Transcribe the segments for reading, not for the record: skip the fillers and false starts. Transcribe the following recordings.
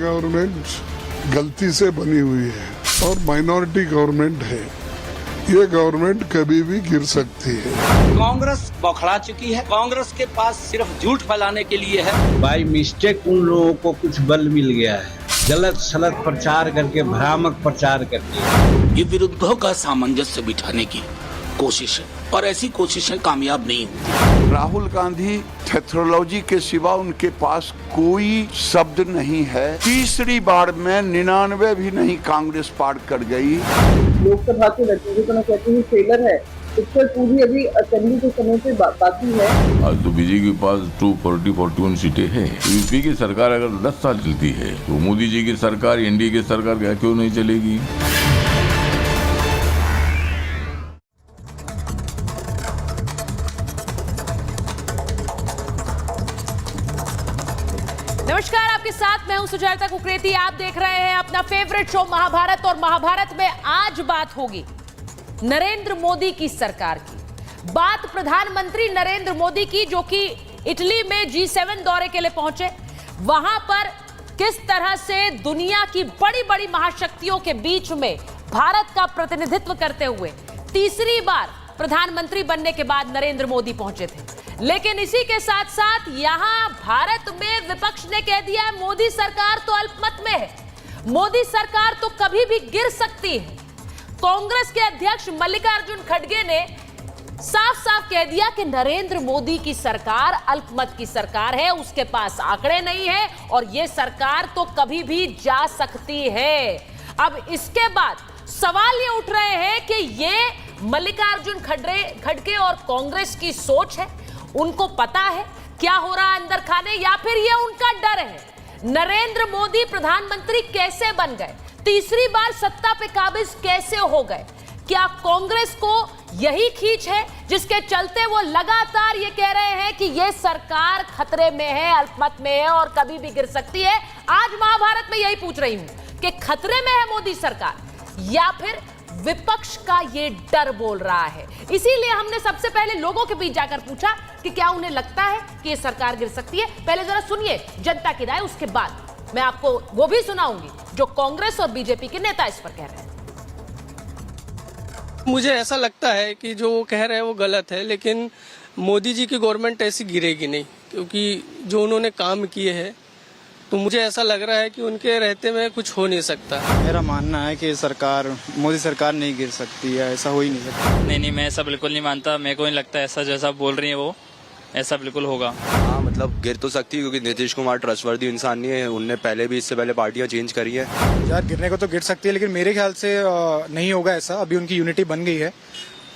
Government गलती से बनी हुई है और माइनॉरिटी गवर्नमेंट है। ये गवर्नमेंट कभी भी गिर सकती है। कांग्रेस बौखला चुकी है। कांग्रेस के पास सिर्फ झूठ फैलाने के लिए है। बाई मिस्टेक उन लोगों को कुछ बल मिल गया है, गलत सलत प्रचार करके, भ्रामक प्रचार करके। ये विरुद्धों का सामंजस्य बिठाने की कोशिश है और ऐसी कोशिशें कामयाब नहीं होती। राहुल गांधी टेक्नोलॉजी के सिवा उनके पास कोई शब्द नहीं है। तीसरी बार में 99 भी नहीं कांग्रेस पार कर गई। लोकसभा के नतीजे तो मैं कहती हूँ फेलर है। पिक्चर पूरी अभी असेंबली के समय से बाकी है। आज तो बीजेपी के पास 241 सीटें हैं। यूपी की सरकार अगर 10 साल चलती है तो मोदी जी की सरकार, एनडीए की सरकार क्या क्यों नहीं चलेगी। नमस्कार, आपके साथ मैं हूं सुजाता कुकरेती। आप देख रहे हैं अपना फेवरेट शो महाभारत और महाभारत में आज बात होगी नरेंद्र मोदी की सरकार की। बात प्रधानमंत्री नरेंद्र मोदी की, जो कि इटली में G7 दौरे के लिए पहुंचे। वहां पर किस तरह से दुनिया की बड़ी बड़ी महाशक्तियों के बीच में भारत का प्रतिनिधित्व करते हुए तीसरी बार प्रधानमंत्री बनने के बाद नरेंद्र मोदी पहुंचे थे। लेकिन इसी के साथ साथ यहां भारत में विपक्ष ने कह दिया है मोदी सरकार तो अल्पमत में है, मोदी सरकार तो कभी भी गिर सकती है। कांग्रेस के अध्यक्ष मल्लिकार्जुन खड़गे ने साफ साफ कह दिया कि नरेंद्र मोदी की सरकार अल्पमत की सरकार है, उसके पास आंकड़े नहीं है और यह सरकार तो कभी भी जा सकती है। अब इसके बाद सवाल ये उठ रहे हैं कि यह मल्लिकार्जुन खड़गे और कांग्रेस की सोच है, उनको पता है क्या हो रहा है अंदर खाने, या फिर ये उनका डर है। नरेंद्र मोदी प्रधानमंत्री कैसे बन गए, तीसरी बार सत्ता पे काबिज कैसे हो गए? क्या कांग्रेस को यही खींच है जिसके चलते वो लगातार ये कह रहे हैं कि ये सरकार खतरे में है, अल्पमत में है और कभी भी गिर सकती है? आज महाभारत में यही पूछ रही हूं कि खतरे में है मोदी सरकार या फिर विपक्ष का ये डर बोल रहा है। इसीलिए हमने सबसे पहले लोगों के बीच जाकर पूछा कि क्या उन्हें लगता है कि ये सरकार गिर सकती है। पहले जरा सुनिए जनता की राय, उसके बाद मैं आपको वो भी सुनाऊंगी जो कांग्रेस और बीजेपी के नेता इस पर कह रहे हैं। मुझे ऐसा लगता है कि जो वो कह रहे हैं वो गलत है, लेकिन मोदी जी की गवर्नमेंट ऐसी गिरेगी नहीं, क्योंकि जो उन्होंने काम किए हैं तो मुझे ऐसा लग रहा है कि उनके रहते में कुछ हो नहीं सकता। मेरा मानना है कि सरकार, मोदी सरकार नहीं गिर सकती है, ऐसा हो ही नहीं सकता। नहीं, मैं ऐसा बिल्कुल नहीं मानता। मेरे को नहीं लगता ऐसा जैसा बोल रही है वो ऐसा बिल्कुल होगा। हाँ, मतलब गिर तो सकती है क्योंकि नीतीश कुमार ट्रस्टवर्दी इंसान नहीं है। उनने पहले भी, इससे पहले पार्टियां चेंज करी है। यार गिरने को तो गिर सकती है, लेकिन मेरे ख्याल से नहीं होगा ऐसा। अभी उनकी यूनिटी बन गई है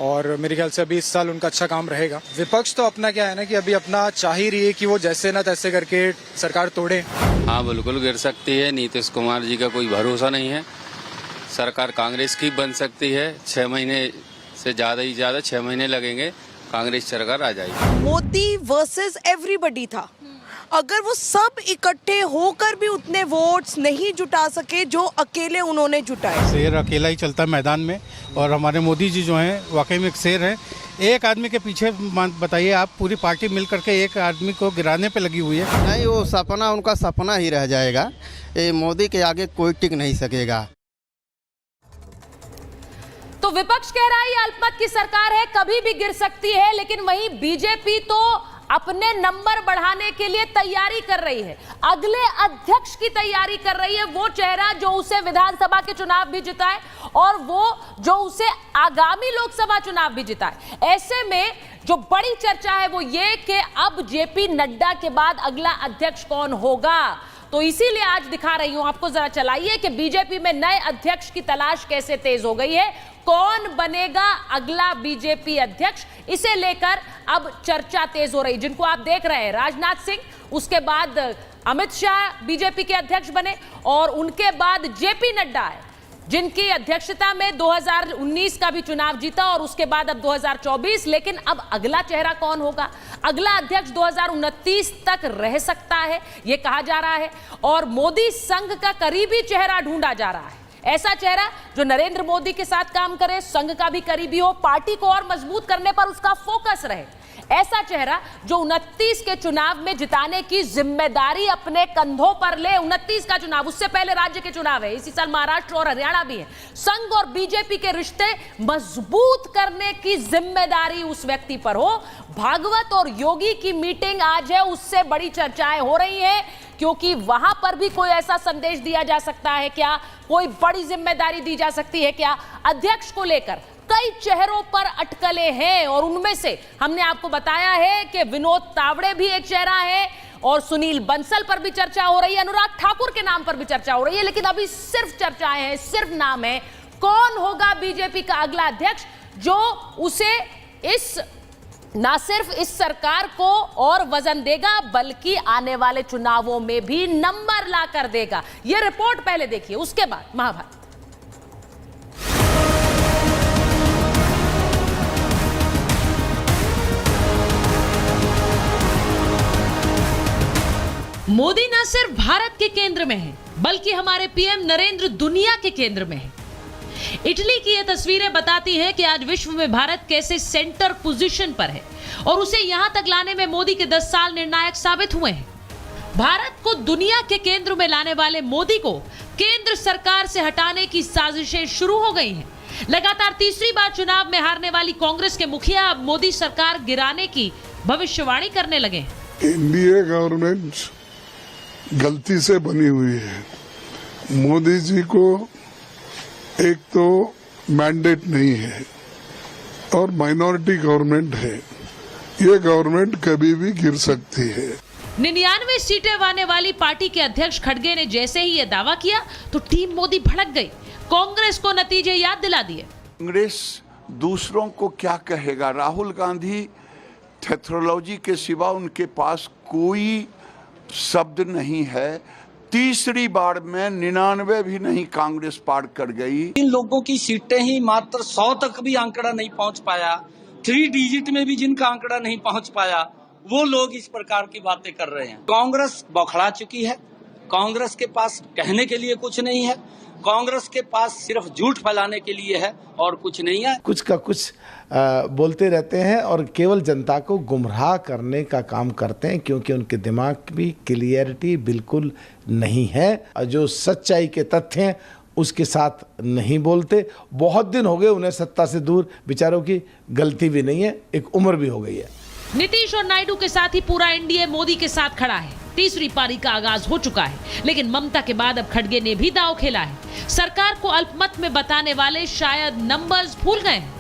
और मेरे ख्याल से अभी इस साल उनका अच्छा काम रहेगा। विपक्ष तो अपना क्या है ना कि अभी अपना चाह ही रही है कि वो जैसे ना तैसे करके सरकार तोड़े। हाँ, बिल्कुल गिर सकती है। नीतीश कुमार जी का कोई भरोसा नहीं है। सरकार कांग्रेस की बन सकती है। 6 महीने से ज्यादा ही ज्यादा 6 महीने लगेंगे, कांग्रेस सरकार आ जाएगी। मोदी वर्सेस एवरीबडी था। अगर वो सब इकट्ठे होकर भी उतने वोट्स नहीं जुटा सके जो अकेले उन्होंने जुटाए। शेर अकेला ही चलता है मैदान में और हमारे मोदी जी जो हैं वाकई में एक शेर हैं। एक आदमी के पीछे बताइए आप, पूरी पार्टी मिल करके एक आदमी को गिराने पे लगी हुई है। नहीं, वो सपना उनका सपना ही रह जाएगा। ये मोदी के आगे कोई टिक नहीं सकेगा। तो विपक्ष कह रहा है ये अल्पमत की सरकार है, कभी भी गिर सकती है, लेकिन वहीं बीजेपी तो अपने नंबर बढ़ाने के लिए तैयारी कर रही है, अगले अध्यक्ष की तैयारी कर रही है। वो चेहरा जो उसे विधानसभा के चुनाव भी जिताए और वो जो उसे आगामी लोकसभा चुनाव भी जिताए। ऐसे में जो बड़ी चर्चा है वो ये कि अब जेपी नड्डा के बाद अगला अध्यक्ष कौन होगा। तो इसीलिए आज दिखा रही हूं आपको, जरा चलाइए कि बीजेपी में नए अध्यक्ष की तलाश कैसे तेज हो गई है। कौन बनेगा अगला बीजेपी अध्यक्ष, इसे लेकर अब चर्चा तेज हो रही। जिनको आप देख रहे हैं, राजनाथ सिंह, उसके बाद अमित शाह बीजेपी के अध्यक्ष बने और उनके बाद जेपी नड्डा है, जिनकी अध्यक्षता में 2019 का भी चुनाव जीता और उसके बाद अब 2024। लेकिन अब अगला चेहरा कौन होगा? अगला अध्यक्ष 2029 तक रह सकता है, यह कहा जा रहा है। और मोदी संघ का करीबी चेहरा ढूंढा जा रहा है, ऐसा चेहरा जो नरेंद्र मोदी के साथ काम करे, संघ का भी करीबी हो, पार्टी को और मजबूत करने पर उसका फोकस रहे। ऐसा चेहरा जो 29 के चुनाव में जिताने की जिम्मेदारी अपने कंधों पर ले। 29 का चुनाव, उससे पहले राज्य के चुनाव है, इसी साल महाराष्ट्र और हरियाणा भी है। संघ और बीजेपी के रिश्ते मजबूत करने की जिम्मेदारी उस व्यक्ति पर हो। भागवत और योगी की मीटिंग आज है, उससे बड़ी चर्चाएं हो रही हैं, क्योंकि वहां पर भी कोई ऐसा संदेश दिया जा सकता है क्या, कोई बड़ी जिम्मेदारी दी जा सकती है क्या। अध्यक्ष को लेकर कई चेहरों पर अटकलें हैं और उनमें से हमने आपको बताया है कि विनोद तावड़े भी एक चेहरा है और सुनील बंसल पर भी चर्चा हो रही है, अनुराग ठाकुर के नाम पर भी चर्चा हो रही है। लेकिन अभी सिर्फ चर्चाएं हैं, सिर्फ नाम है। कौन होगा बीजेपी का अगला अध्यक्ष जो उसे ना सिर्फ इस सरकार को और वजन देगा बल्कि आने वाले चुनावों में भी नंबर ला कर देगा। यह रिपोर्ट पहले देखिए, उसके बाद महाभारत। मोदी न सिर्फ भारत के केंद्र में है बल्कि हमारे पीएम नरेंद्र दुनिया के केंद्र में है। इटली की ये तस्वीरें बताती हैं कि आज विश्व में भारत कैसे सेंटर पोजीशन पर है और उसे यहां तक लाने में मोदी के 10 साल निर्णायक साबित हुए हैं। भारत को दुनिया के केंद्र में लाने वाले मोदी को केंद्र सरकार से हटाने की साजिशें शुरू हो गई हैं। लगातार तीसरी बार चुनाव में हारने वाली कांग्रेस के मुखिया अब मोदी सरकार गिराने की भविष्यवाणी करने लगे हैं। एनडीए गवर्नमेंट गलती से बनी हुई है। मोदी जी को एक तो मैंडेट नहीं है और माइनॉरिटी गवर्नमेंट है। ये गवर्नमेंट कभी भी गिर सकती है। 99 सीटें पाने वाली पार्टी के अध्यक्ष खड़गे ने जैसे ही यह दावा किया तो टीम मोदी भड़क गई, कांग्रेस को नतीजे याद दिला दिए। कांग्रेस दूसरों को क्या कहेगा। राहुल गांधी टेक्नोलॉजी के सिवा उनके पास कोई शब्द नहीं है। तीसरी बार में 99 भी नहीं कांग्रेस पार कर गई। इन लोगों की सीटें ही मात्र 100 तक भी आंकड़ा नहीं पहुंच पाया। 3 डिजिट में भी जिनका आंकड़ा नहीं पहुंच पाया वो लोग इस प्रकार की बातें कर रहे हैं। कांग्रेस बौखला चुकी है। कांग्रेस के पास कहने के लिए कुछ नहीं है। कांग्रेस के पास सिर्फ झूठ फैलाने के लिए है और कुछ नहीं है। कुछ का कुछ बोलते रहते हैं और केवल जनता को गुमराह करने का काम करते हैं, क्योंकि उनके दिमाग की क्लियरिटी बिल्कुल नहीं है और जो सच्चाई के तथ्य हैं उसके साथ नहीं बोलते। बहुत दिन हो गए उन्हें सत्ता से दूर, बेचारों की गलती भी नहीं है, एक उम्र भी हो गई है। नीतीश और नायडू के साथ ही पूरा एनडीए मोदी के साथ खड़ा है। तीसरी पारी का आगाज हो चुका है, लेकिन ममता के बाद अब खड़गे ने भी दांव खेला है। सरकार को अल्पमत में बताने वाले शायद नंबर्स भूल गए हैं।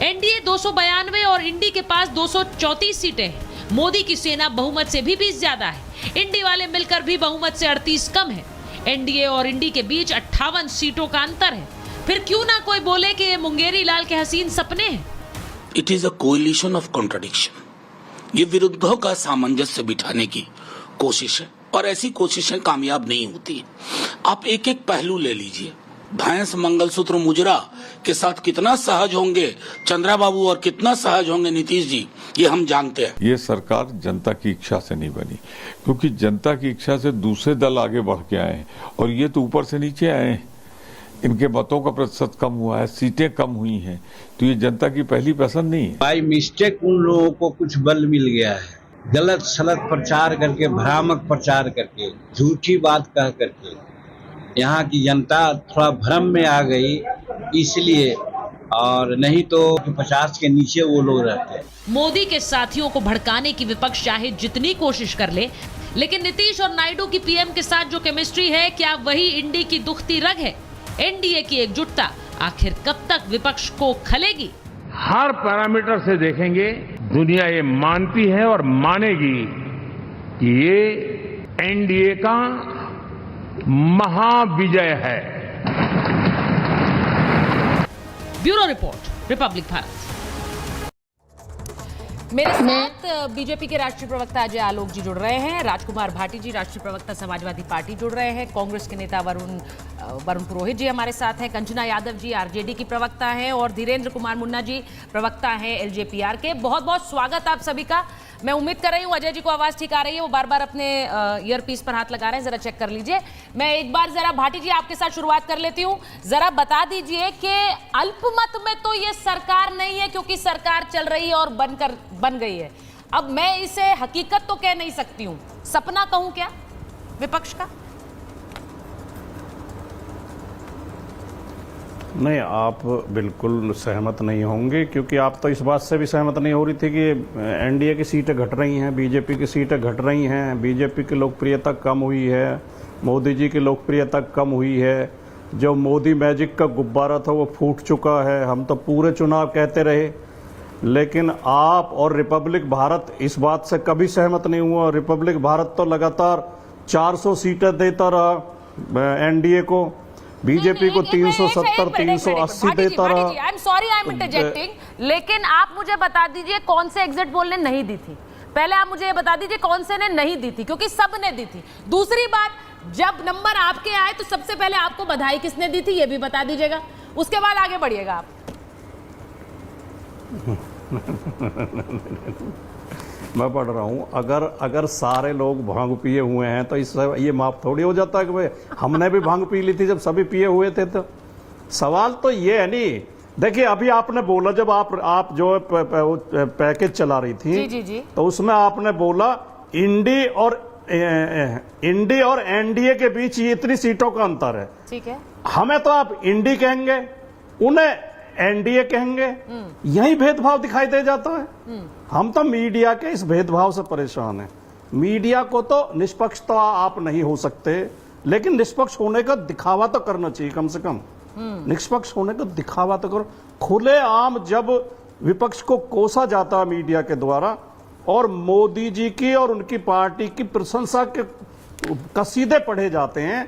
एनडीए 292 और इंडी के पास 234 सीटें हैं। मोदी की सेना बहुमत से भी 20 ज्यादा है। इंडी वाले मिलकर भी बहुमत से 38 कम है। एनडीए और इंडी के बीच 58 सीटों का अंतर है। फिर क्यों ना कोई बोले कि ये मुंगेरी लाल के हसीन सपने हैं। It is a collision of contradiction. ये विरुद्धों का सामंजस्य बिठाने की कोशिश है और ऐसी कोशिशें कामयाब नहीं होती। आप एक एक पहलू ले लीजिए। भैंस मंगलसूत्र मुजरा के साथ कितना सहज होंगे चंद्रा बाबू और कितना सहज होंगे नीतीश जी, ये हम जानते हैं। ये सरकार जनता की इच्छा से नहीं बनी, क्योंकि जनता की इच्छा से दूसरे दल आगे बढ़ के आए हैं और ये तो ऊपर से नीचे आए हैं। इनके मतों का प्रतिशत कम हुआ है, सीटें कम हुई हैं, तो ये जनता की पहली पसंद नहीं है। बाई मिस्टेक उन लोगों को कुछ बल मिल गया है। गलत सलत प्रचार करके, भ्रामक प्रचार करके, झूठी बात कह करके यहाँ की जनता थोड़ा भ्रम में आ गई, इसलिए। और नहीं तो 50 के नीचे वो लोग रहते हैं। मोदी के साथियों को भड़काने की विपक्ष चाहे जितनी कोशिश कर ले, लेकिन नीतीश और नायडू की पीएम के साथ जो केमिस्ट्री है, क्या वही इंडी की दुखती रग है? एनडीए की एकजुटता आखिर कब तक विपक्ष को खलेगी? हर पैरामीटर से देखेंगे, दुनिया ये मानती है और मानेगी कि ये एनडीए का महाविजय है। Bureau report, Republic Bharat. मेरे साथ बीजेपी के राष्ट्रीय प्रवक्ता अजय आलोक जी जुड़ रहे हैं, राजकुमार भाटी जी राष्ट्रीय प्रवक्ता समाजवादी पार्टी जुड़ रहे हैं, कांग्रेस के नेता वरुण पुरोहित जी हमारे साथ हैं, कंचना यादव जी आरजेडी की प्रवक्ता हैं और धीरेन्द्र कुमार मुन्ना जी प्रवक्ता हैं एलजेपीआर के। बहुत बहुत स्वागत आप सभी का। मैं उम्मीद कर रही हूँ अजय जी को आवाज ठीक आ रही है, वो बार बार अपने ईयरपीस पर हाथ लगा रहे हैं, जरा चेक कर लीजिए। मैं एक बार जरा भाटी जी आपके साथ शुरुआत कर लेती हूँ, जरा बता दीजिए कि अल्पमत में तो ये सरकार नहीं है क्योंकि सरकार चल रही है और बन गई है। अब मैं इसे हकीकत तो कह नहीं सकती हूँ, सपना कहूँ क्या विपक्ष का? नहीं, आप बिल्कुल सहमत नहीं होंगे, क्योंकि आप तो इस बात से भी सहमत नहीं हो रही थी कि एनडीए की सीटें घट रही हैं, बीजेपी की सीटें घट रही हैं, बीजेपी की लोकप्रियता कम हुई है, मोदी जी की लोकप्रियता कम हुई है, जो मोदी मैजिक का गुब्बारा था वो फूट चुका है। हम तो पूरे चुनाव कहते रहे, लेकिन आप और रिपब्लिक भारत इस बात से कभी सहमत नहीं हुआ। रिपब्लिक भारत तो लगातार 400 सीटें देता रहा एनडीए को, बीजेपी को 370 380 देता रहा। I am sorry, I am interjecting, लेकिन आप मुझे बता दीजिए कौन से एग्जिट पोल ने नहीं दी थी। पहले आप मुझे बता दीजिए कौन से ने नहीं दी थी, क्योंकि सब ने दी थी। दूसरी बात, जब नंबर आपके आए तो सबसे पहले आपको बधाई किसने दी थी ये भी बता दीजिएगा, उसके बाद आगे बढ़िएगा आप। मैं पढ़ रहा हूँ, अगर सारे लोग भांग पिए हुए हैं तो इससे ये माफ थोड़ी हो जाता है कि भाई हमने भी भांग पी ली थी जब सभी पिए हुए थे। तो सवाल तो ये है नहीं, देखिए अभी आपने बोला जब आप जो पैकेज चला रही थी जी। तो उसमें आपने बोला इंडी और एनडीए के बीच ये इतनी सीटों का अंतर है। ठीक है, हमें तो आप इंडी कहेंगे, उन्हें एनडीए कहेंगे, यही भेदभाव दिखाई दे जाता है। हम तो मीडिया के इस भेदभाव से परेशान हैं। मीडिया को तो निष्पक्षता आप नहीं हो सकते, लेकिन निष्पक्ष होने का दिखावा तो करना चाहिए कम से कम। निष्पक्ष होने का दिखावा तो करो। खुलेआम जब विपक्ष को कोसा जाता है मीडिया के द्वारा और मोदी जी की और उनकी पार्टी की प्रशंसा के कसीदे पढ़े जाते हैं,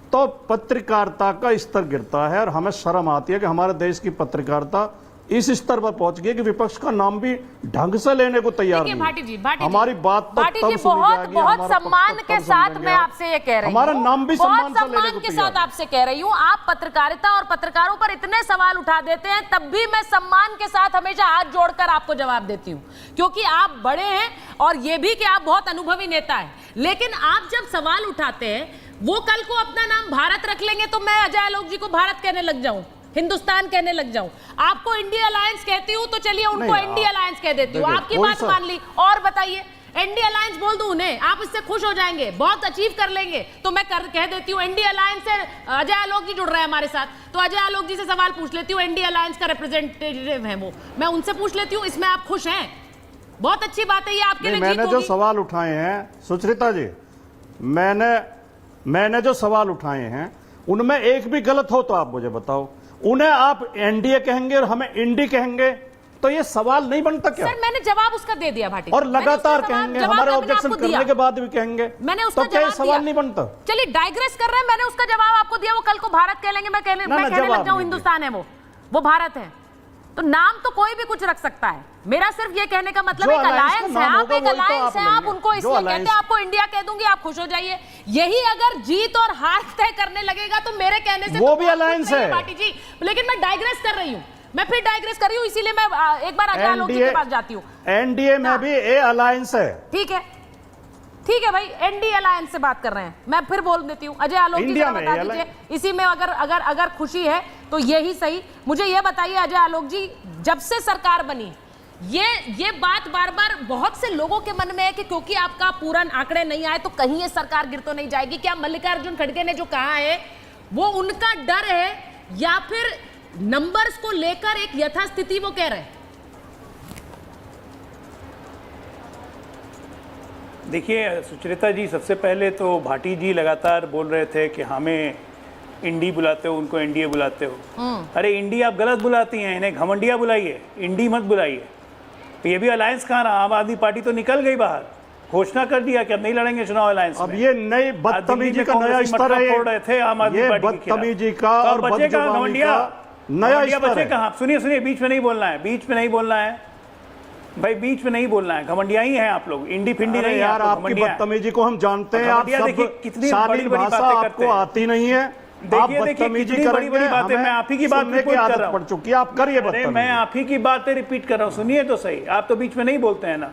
तो पत्रकारिता का स्तर गिरता है और हमें शर्म आती है कि हमारे देश की पत्रकारिता इस स्तर पर पहुंच गई कि विपक्ष का नाम भी ढंग से लेने को तैयार नहीं। भाटी हमारी बात तो भाटी तब जी, सुनी जाएगी, बहुत हमारा सम्मान पक्ष के तब साथ समझेंगे मैं आप। आपसे ये कह रही हूँ, हमारा नाम भी बहुत सम्मान के साथ आपसे कह रही हूँ। आप पत्रकारिता और पत्रकारों पर इतने सवाल उठा देते हैं, तब भी मैं सम्मान के साथ हमेशा हाथ जोड़कर आपको जवाब देती हूँ, क्योंकि आप बड़े हैं और ये भी कि आप बहुत अनुभवी नेता हैं। लेकिन आप जब सवाल उठाते हैं, वो कल को अपना नाम भारत रख लेंगे तो मैं अजय आलोक जी को भारत कहने लग जाऊं, हिंदुस्तान कहने लग जाऊं। आपको इंडिया अलायंस कहती हूं तो चलिए उनको इंडिया अलायंस कह देती हूं, आपकी बात मान ली। और बताइए, इंडिया अलायंस बोल दूं उन्हें, आप इससे खुश हो जाएंगे, बहुत अचीव कर लेंगे, तो मैं कह देती हूं इंडिया अलायंस से अजय आलोक जी जुड़ रहे हैं हमारे साथ, तो अजय आलोक जी से सवाल पूछ लेती हूँ, इंडिया अलायंस का रिप्रेजेंटेटिव है वो, मैं उनसे पूछ लेती हूँ, इसमें आप खुश हैं? बहुत अच्छी बात है ये आपके लिए। मैंने जो सवाल उठाए हैं सुचरिता जी, मैंने जो सवाल उठाए हैं उनमें एक भी गलत हो तो आप मुझे बताओ। उन्हें आप एनडीए कहेंगे और हमें इंडी कहेंगे, तो ये सवाल नहीं बनता क्या? सर मैंने जवाब उसका दे दिया भाटी, और लगातार कहेंगे, हमारे ऑब्जेक्शन करने के बाद भी कहेंगे, मैंने उसका तो क्या सवाल नहीं बनता? चलिए डाइग्रेस कर रहे हैं, मैंने उसका जवाब आपको दिया। वो कल को भारत कह लेंगे, मैं कहने लग जाऊं हिंदुस्तान है वो भारत है, तो नाम तो कोई भी कुछ रख सकता है। मेरा सिर्फ ये कहने का मतलब एक अलायंस है, आप एक अलायंस है, आप उनको इसलिए कहते हैं, आपको इंडिया कह दूंगी आप खुश हो जाइए। यही अगर जीत और हार तय करने लगेगा तो मेरे कहने से वो भी अलायंस है पार्टी जी। लेकिन मैं डाइग्रेस कर रही हूँ, मैं फिर डाइग्रेस कर रही हूँ, इसीलिए मैं एक बार अजय आलोक जी के पास जाती हूँ। एनडीए में भी ए अलायंस है। ठीक है भाई, एनडीए अलायंस से बात कर रहे हैं, मैं फिर बोल देती हूँ। अजय आलोक जी से बता दीजिए, इसी में अगर खुशी है तो यही सही। मुझे ये बताइए अजय आलोक जी, जब से सरकार बनी ये बात बार बार बहुत से लोगों के मन में है कि क्योंकि आपका पूरा आंकड़े नहीं आए तो कहीं ये सरकार गिर तो नहीं जाएगी। क्या मल्लिकार्जुन खड़गे ने जो कहा है वो उनका डर है या फिर नंबर्स को लेकर एक यथास्थिति वो कह रहे हैं? देखिए सुचरिता जी, सबसे पहले तो भाटी जी लगातार बोल रहे थे कि हमें इंडी बुलाते हो, उनको एनडीए बुलाते हो। अरे इंडी आप गलत बुलाती हैं, इन्हें घमंडिया बुलाइए, इंडी मत बुलाइए। तो ये भी अलायंस कहाँ रहा? आम आदमी पार्टी तो निकल गई बाहर, घोषणा कर दिया कि अब नहीं लड़ेंगे चुनाव अलायंस अब ये नई बदतमीजी का नया स्तर है, फोड़ रहे थे आम आदमी पार्टी की बदतमीजी का और बदजुबानी का नया स्तर है। कहाँ? सुनिए, बीच में नहीं बोलना है, बीच में नहीं बोलना है भाई, बीच में नहीं बोलना है। घमंडिया ही हैं आप लोग, इंडी फिंडी नहीं यार। आपकी बदतमीजी को हम जानते हैं, आप सब कितनी शालीन भाषा आपको आती नहीं है। देखिए कितनी बड़ी बात है, मैं आप ही की बात रिपीट कर रहा हूं। पड़ चुकी है, आप करिए। मैं आप ही की बातें रिपीट कर रहा हूं, सुनिए तो सही। आप तो बीच में नहीं बोलते हैं ना,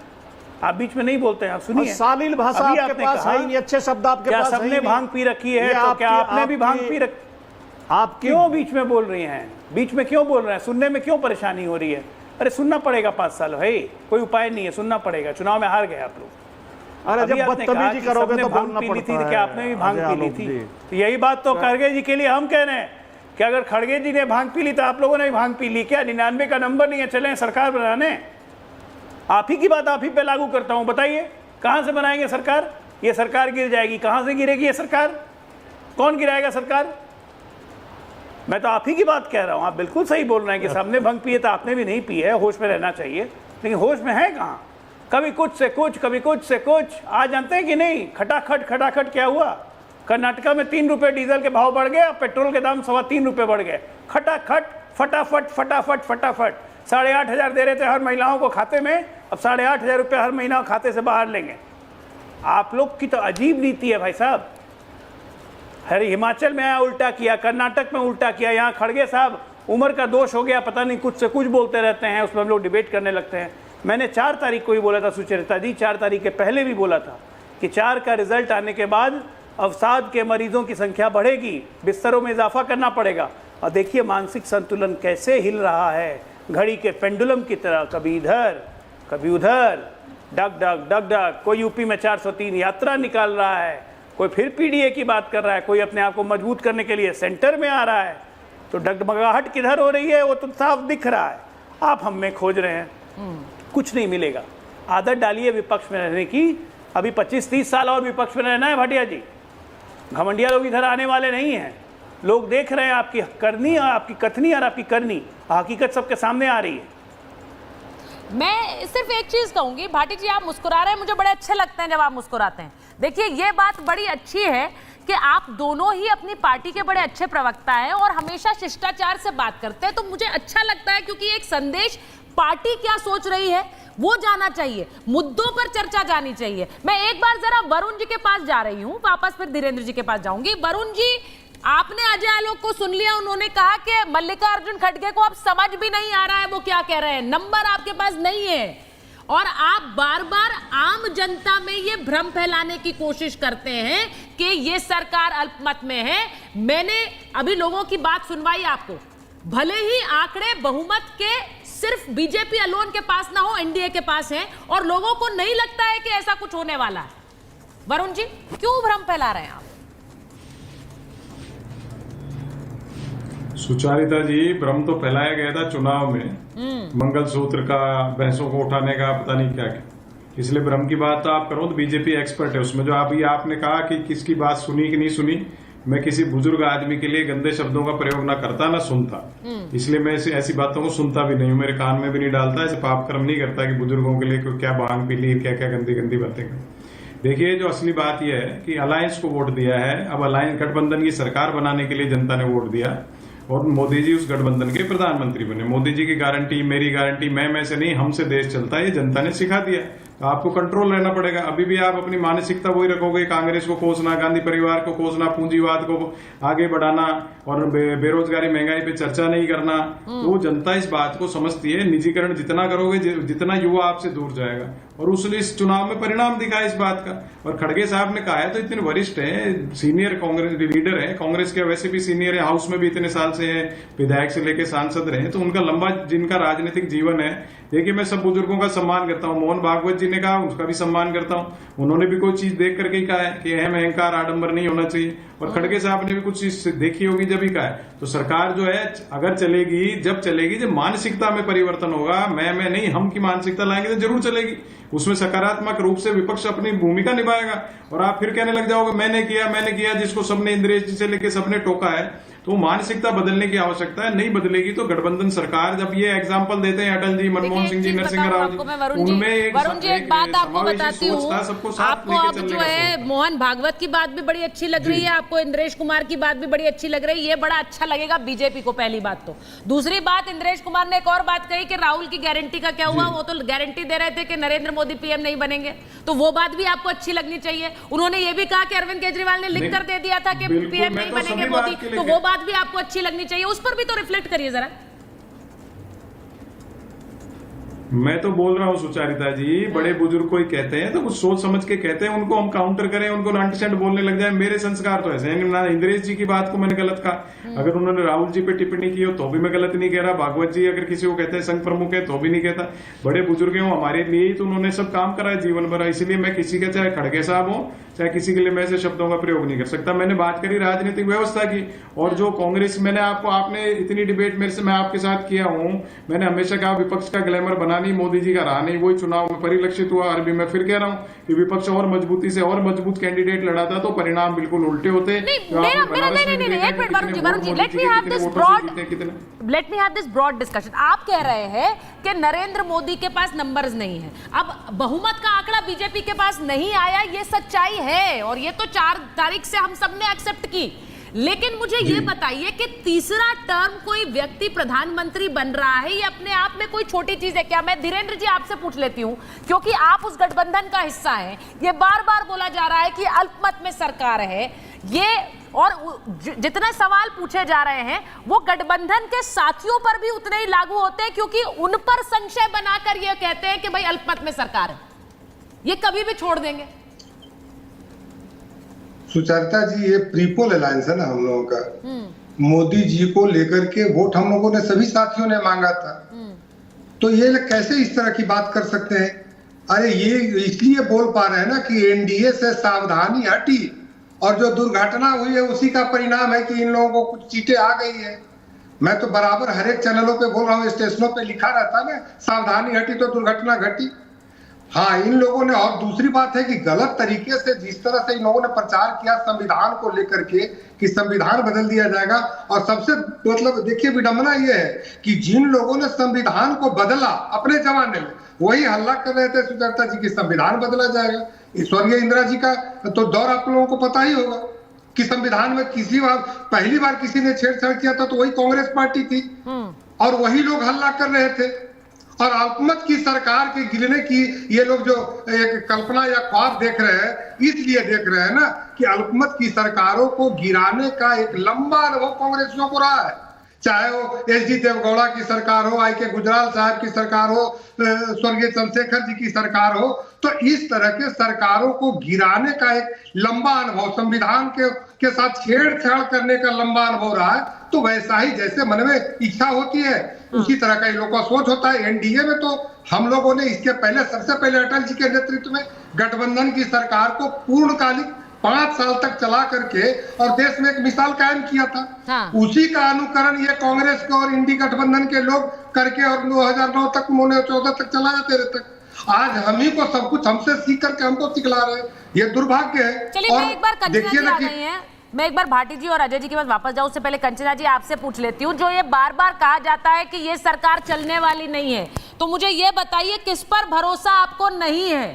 आप बीच में नहीं बोलते हैं, आप सुनिए। शालील भाषा अभी आपके आपने पास कहा, है ही नहीं, अच्छे शब्द आपके क्या पास है ही सबने नहीं। भांग पी रखी है? ये तो क्या आपने भी भांग पी रखी? आप क्यों बीच में बोल रही हैं? बीच में क्यों बोल रहे हैं? सुनने में क्यों परेशानी हो रही है? अरे सुनना पड़ेगा, 5 साल है, कोई उपाय नहीं है, सुनना पड़ेगा। चुनाव में हार गए आप लोग। अरे अभी जब आपने कहा बदतमीजी कि करोगे सबने तो भांग बोलना पी ली पड़ता थी, है। क्या आपने भी भांग पी ली अजय थी? आलोक तो यही बात तो खड़गे जी के लिए हम कह रहे हैं कि अगर खड़गे जी ने भांग पी ली तो आप लोगों ने भी भांग पी ली क्या? 99 का नंबर नहीं है, चले सरकार बनाने। आप ही की बात आप ही पे लागू करता हूं, बताइए कहां से बनाएंगे सरकार? ये सरकार गिर जाएगी। कहां से गिरेगी ये सरकार? कौन गिराएगा सरकार? मैं तो आप ही की बात कह रहा हूं। आप बिल्कुल सही बोल रहे हैं कि सबने भंग पी है, तो आपने भी नहीं पी है, होश में रहना चाहिए। लेकिन होश में है कहां? कभी कुछ से कुछ, कभी कुछ से कुछ। आज जानते हैं कि नहीं, खटाखट क्या हुआ? कर्नाटका में 3 रुपए डीजल के भाव बढ़ गए, पेट्रोल के दाम 3.25 रुपए बढ़ गए। खटाखट, फटाफट 8,500 दे रहे थे हर महिलाओं को खाते में, अब 8,500 रुपये हर महीना खाते से बाहर लेंगे। आप लोग की तो अजीब नीति है भाई साहब। हरे हिमाचल में आया उल्टा किया, कर्नाटक में उल्टा किया, यहाँ खड़गे साहब उम्र का दोष हो गया, पता नहीं कुछ से कुछ बोलते रहते हैं, उसमें हम लोग डिबेट करने लगते हैं। मैंने 4 तारीख को ही बोला था सुचरिता जी, 4 तारीख के पहले भी बोला था कि 4 का रिजल्ट आने के बाद अवसाद के मरीजों की संख्या बढ़ेगी, बिस्तरों में इजाफा करना पड़ेगा। और देखिए मानसिक संतुलन कैसे हिल रहा है, घड़ी के पेंडुलम की तरह, कभी इधर कभी उधर, डग डग डग डग। कोई यूपी में 403 यात्रा निकाल रहा है, कोई फिर पीडीए की बात कर रहा है, कोई अपने आप को मजबूत करने के लिए सेंटर में आ रहा है। तो डगमगाहट किधर हो रही है वो तो साफ दिख रहा है। आप हम में खोज रहे हैं, कुछ नहीं मिलेगा। आदत डालिए विपक्ष में रहने की। अभी 25-30 साल और विपक्ष में रहना है भाटिया जी। घमंडिया लोग इधर आने वाले नहीं हैं। लोग देख रहे हैं आपकी करनी, आपकी कथनी और आपकी करनी, हकीकत सबके सामने आ रही है। मैं सिर्फ एक चीज कहूंगी, भाटी जी आप मुस्कुरा रहे हैं, मुझे बड़े अच्छे लगते हैं जब आप मुस्कुराते हैं। देखिए ये बात बड़ी अच्छी है कि आप दोनों ही अपनी पार्टी के बड़े अच्छे प्रवक्ता हैं और हमेशा शिष्टाचार से बात करते हैं, तो मुझे अच्छा लगता है, क्योंकि एक संदेश पार्टी क्या सोच रही है वो जाना चाहिए, मुद्दों पर चर्चा जानी चाहिए। मैं एक बार जरा वरुण जी के पास जा रही हूं, वापस फिर धीरेन्द्र जी के पास जाऊंगी। वरुण जी, आपने अजय आलोक को सुन लिया, उन्होंने कहा कि मल्लिकार्जुन खड़गे को अब समझ भी नहीं आ रहा है वो क्या कह रहे हैं, नंबर आपके पास नहीं है, और आप बार बार आम जनता में ये भ्रम फैलाने की कोशिश करते हैं कि ये सरकार अल्पमत में है। मैंने अभी लोगों की बात सुनवाई आपको, भले ही आंकड़े बहुमत के सिर्फ बीजेपी अलोन के पास ना हो, एनडीए के पास है, और लोगों को नहीं लगता है कि ऐसा कुछ होने वाला है। वरुण जी, क्यों भ्रम फैला रहे हैं आप? सुचारिता जी, भ्रम तो फैलाया गया था चुनाव में, मंगलसूत्र का, भैंसों को उठाने का, पता नहीं क्या क्या, इसलिए भ्रम की बात तो आप करो तो बीजेपी एक्सपर्ट है उसमें। जो अभी आपने कहा कि किसकी बात सुनी कि नहीं सुनी, मैं किसी बुजुर्ग आदमी के लिए गंदे शब्दों का प्रयोग ना करता ना सुनता, इसलिए मैं ऐसी बातों को सुनता भी नहीं हूँ, मेरे कान में भी नहीं डालता, ऐसे पाप कर्म नहीं करता कि बुजुर्गों के लिए क्या भांग पी ली, क्या क्या गंदी गंदी बातें कर। देखिए जो असली बात यह है कि अलायंस को वोट दिया है, अब अलायंस गठबंधन की सरकार बनाने के लिए जनता ने वोट दिया और मोदी जी उस गठबंधन के प्रधानमंत्री बने। मोदी जी की गारंटी, मेरी गारंटी, मैं से नहीं, हमसे देश चलता है, ये जनता ने सिखा दिया। तो आपको कंट्रोल रहना पड़ेगा। अभी भी आप अपनी मानसिकता वही रखोगे, कांग्रेस को कोसना, गांधी परिवार को कोसना, पूंजीवाद को आगे बढ़ाना और बेरोजगारी महंगाई पे चर्चा नहीं करना, तो जनता इस बात को समझती है। निजीकरण जितना करोगे जितना युवा आपसे दूर जाएगा, और उसने इस चुनाव में परिणाम दिखा इस बात का। और खड़गे साहब ने कहा है, तो इतने वरिष्ठ हैं, सीनियर कांग्रेस लीडर है, कांग्रेस के वैसे भी सीनियर है, हाउस में भी इतने साल से है, विधायक से लेकर सांसद रहे, तो उनका लंबा जिनका राजनीतिक जीवन है। देखिए मैं सब बुजुर्गों का सम्मान करता हूँ, मोहन भागवत जी ने कहा, उसका भी सम्मान करता हूँ, उन्होंने भी कोई चीज देख करके ही कहा है कि अहम अहंकार आडंबर नहीं होना चाहिए, और खड़गे साहब ने भी कुछ चीज देखी होगी जब ही कहा है। तो सरकार जो है अगर चलेगी, जब मानसिकता में परिवर्तन होगा, मैं नहीं, हम की मानसिकता लाएंगे तो जरूर चलेगी। उसमें सकारात्मक रूप से विपक्ष अपनी भूमिका निभाएगा, और आप फिर कहने लग जाओगे मैंने किया, जिसको सबने, इंद्रेश जी से लेके सबने टोका है। तो मानसिकता बदलने की आवश्यकता है, नहीं बदलेगी तो गठबंधन सरकार, जब ये एग्जाम्पल देते हैं अटल जी, मनमोहन सिंह जी, नरसिंह राव जी, उनमें एक बात आपको बताती हूँ, आपको अब जो है मोहन भागवत की बात भी बड़ी अच्छी लग रही है, आपको इंद्रेश कुमार की बात भी बड़ी अच्छी लग रही है, ये बड़ा अच्छा लगेगा बीजेपी को, पहली बात तो। दूसरी बात, इंद्रेश कुमार ने एक और बात कही कि राहुल की गारंटी का क्या हुआ, वो तो गारंटी दे रहे थे कि नरेंद्र मोदी पीएम नहीं बनेंगे, तो वो बात भी आपको अच्छी लगनी चाहिए। उन्होंने ये भी कहा कि अरविंद केजरीवाल ने लिख कर दे दिया था कि पीएम नहीं बनेंगे मोदी, तो वो बात भी आपको अच्छी लगनी चाहिए, उस पर भी तो रिफ्लेक्ट करिए जरा। मैं तो बोल रहा हूँ सुचारिता जी, बड़े बुजुर्ग कोई कहते हैं तो कुछ सोच समझ के कहते हैं, उनको हम काउंटर करें, उनको 90% बोलने लग जाए। मेरे संस्कार तो ऐसे हैं, ना इंद्रेश जी की बात को मैंने गलत कहा, अगर उन्होंने राहुल जी पे टिप्पणी की हो तो भी मैं गलत नहीं कह रहा, भागवत जी अगर किसी को कहते हैं संघ प्रमुख है तो भी नहीं कहता। बड़े बुजुर्ग हैं, हमारे लिए ही तो उन्होंने सब काम करा है जीवन भर, इसलिए मैं किसी का चाहे खड़गे साहब हो चाहे किसी के लिए मैं ऐसे शब्दों का प्रयोग नहीं कर सकता। मैंने बात करी राजनीतिक व्यवस्था की, और जो कांग्रेस मैंने आपने इतनी डिबेट मेरे से मैं आपके साथ किया हूं, मैंने हमेशा कहा विपक्ष का ग्लैमर बना नहीं, मोदी जी का रहा नहीं, वही चुनाव में परिलक्षित हुआ। अभी मैं फिर कह रहा हूं कि विपक्ष और मजबूती से और मजबूत कैंडिडेट लड़ाता तो परिणाम बिल्कुल उल्टे होते। Let me have this broad discussion. आप कह रहे हैं कि नरेंद्र मोदी के पास नंबर्स नहीं है, अब बहुमत का आंकड़ा बीजेपी के पास नहीं आया, ये सच्चाई है और ये तो 4 तारीख से हम सबने एक्सेप्ट की। लेकिन मुझे ये बताइए कि तीसरा टर्म कोई व्यक्ति प्रधानमंत्री बन रहा है, ये अपने आप में कोई छोटी चीज है क्या? मैं धीरेन्द्र जी आपसे पूछ लेती हूं, क्योंकि आप उस गठबंधन का हिस्सा हैं। ये बार बार बोला जा रहा है कि अल्पमत में सरकार है, ये और जितने सवाल पूछे जा रहे हैं वो गठबंधन के साथियों पर भी उतने ही लागू होते हैं, क्योंकि उन पर संशय बनाकर ये कहते हैं कि भाई अल्पमत में सरकार है, ये कभी भी छोड़ देंगे। सुचारिता जी, ये प्रीपोल अलायंस है ना हम लोगों का, मोदी जी को लेकर के वोट हम लोगों ने सभी साथियों ने मांगा था, तो ये कैसे इस तरह की बात कर सकते हैं? अरे ये इसलिए बोल पा रहे हैं ना कि एनडीए से सावधानी हटी और जो दुर्घटना हुई है उसी का परिणाम है कि इन लोगों को कुछ सीटें आ गई है। मैं तो बराबर हर एक चैनलों पे बोल रहा हूँ, स्टेशनों पे लिखा रहता है ना, सावधानी हटी तो दुर्घटना घटी। हाँ, इन लोगों ने, और दूसरी बात है कि गलत तरीके से जिस तरह से इन लोगों ने प्रचार किया संविधान को लेकर के कि संविधान बदल दिया जाएगा, और सबसे मतलब देखिए विडंबना ये है कि जिन लोगों ने संविधान को बदला अपने जमाने में वही हल्ला कर रहे थे सुचरिता जी की संविधान बदला जाएगा। स्वर्गीय इंदिरा जी का तो दौर आप लोगों को पता ही होगा कि संविधान में पहली बार किसी ने छेड़छाड़ किया था तो वही कांग्रेस पार्टी थी, और वही लोग हल्ला कर रहे थे। और अल्पमत की सरकार के गिरने की ये लोग जो एक कल्पना या ख्वाब देख रहे हैं, इसलिए देख रहे हैं ना कि अल्पमत की सरकारों को गिराने का एक लंबा अनुभव कांग्रेसियों को रहा है, चाहे वो एच.डी. देवगौड़ा की सरकार हो, आई.के. गुजराल साहब की सरकार हो, स्वर्गीय चंद्रशेखर जी की सरकार हो, तो इस तरह के सरकारों को गिराने का एक लंबा अनुभव, संविधान के साथ छेड़छाड़ करने का लंबा अनुभव रहा है। तो वैसा ही जैसे मन में इच्छा होती है उसी तरह का इन लोगों का सोच होता है। एनडीए में तो हम लोगों ने इसके पहले, सबसे पहले अटल जी के नेतृत्व में गठबंधन की सरकार को पूर्णकालिक 5 साल तक चला करके और देश में एक मिसाल कायम किया था। उसी का अनुकरण ये कांग्रेस के और इंडी गठबंधन के लोग करके और 2009 तक उन्होंने 14 तक चलाया, 13 तक। आज हम ही को सब कुछ हमसे सीख करके हमको सिखला रहे हैं, ये दुर्भाग्य है। चलिए मैं एक बार देखिए ना कि मैं एक बार भाटी जी और अजय जी के पास वापस जाऊं, उससे पहले कंचना जी आपसे पूछ लेती हूँ। जो ये बार बार कहा जाता है कि ये सरकार चलने वाली नहीं है, तो मुझे ये बताइए किस पर भरोसा आपको नहीं है?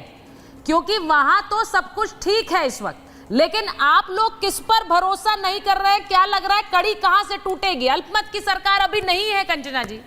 क्योंकि वहां तो सब कुछ ठीक है इस वक्त, लेकिन आप लोग किस पर भरोसा नहीं कर रहे हैं? क्या लग रहा है कड़ी कहां से टूटेगी? अल्पमत की सरकार अभी नहीं है कंचना जी।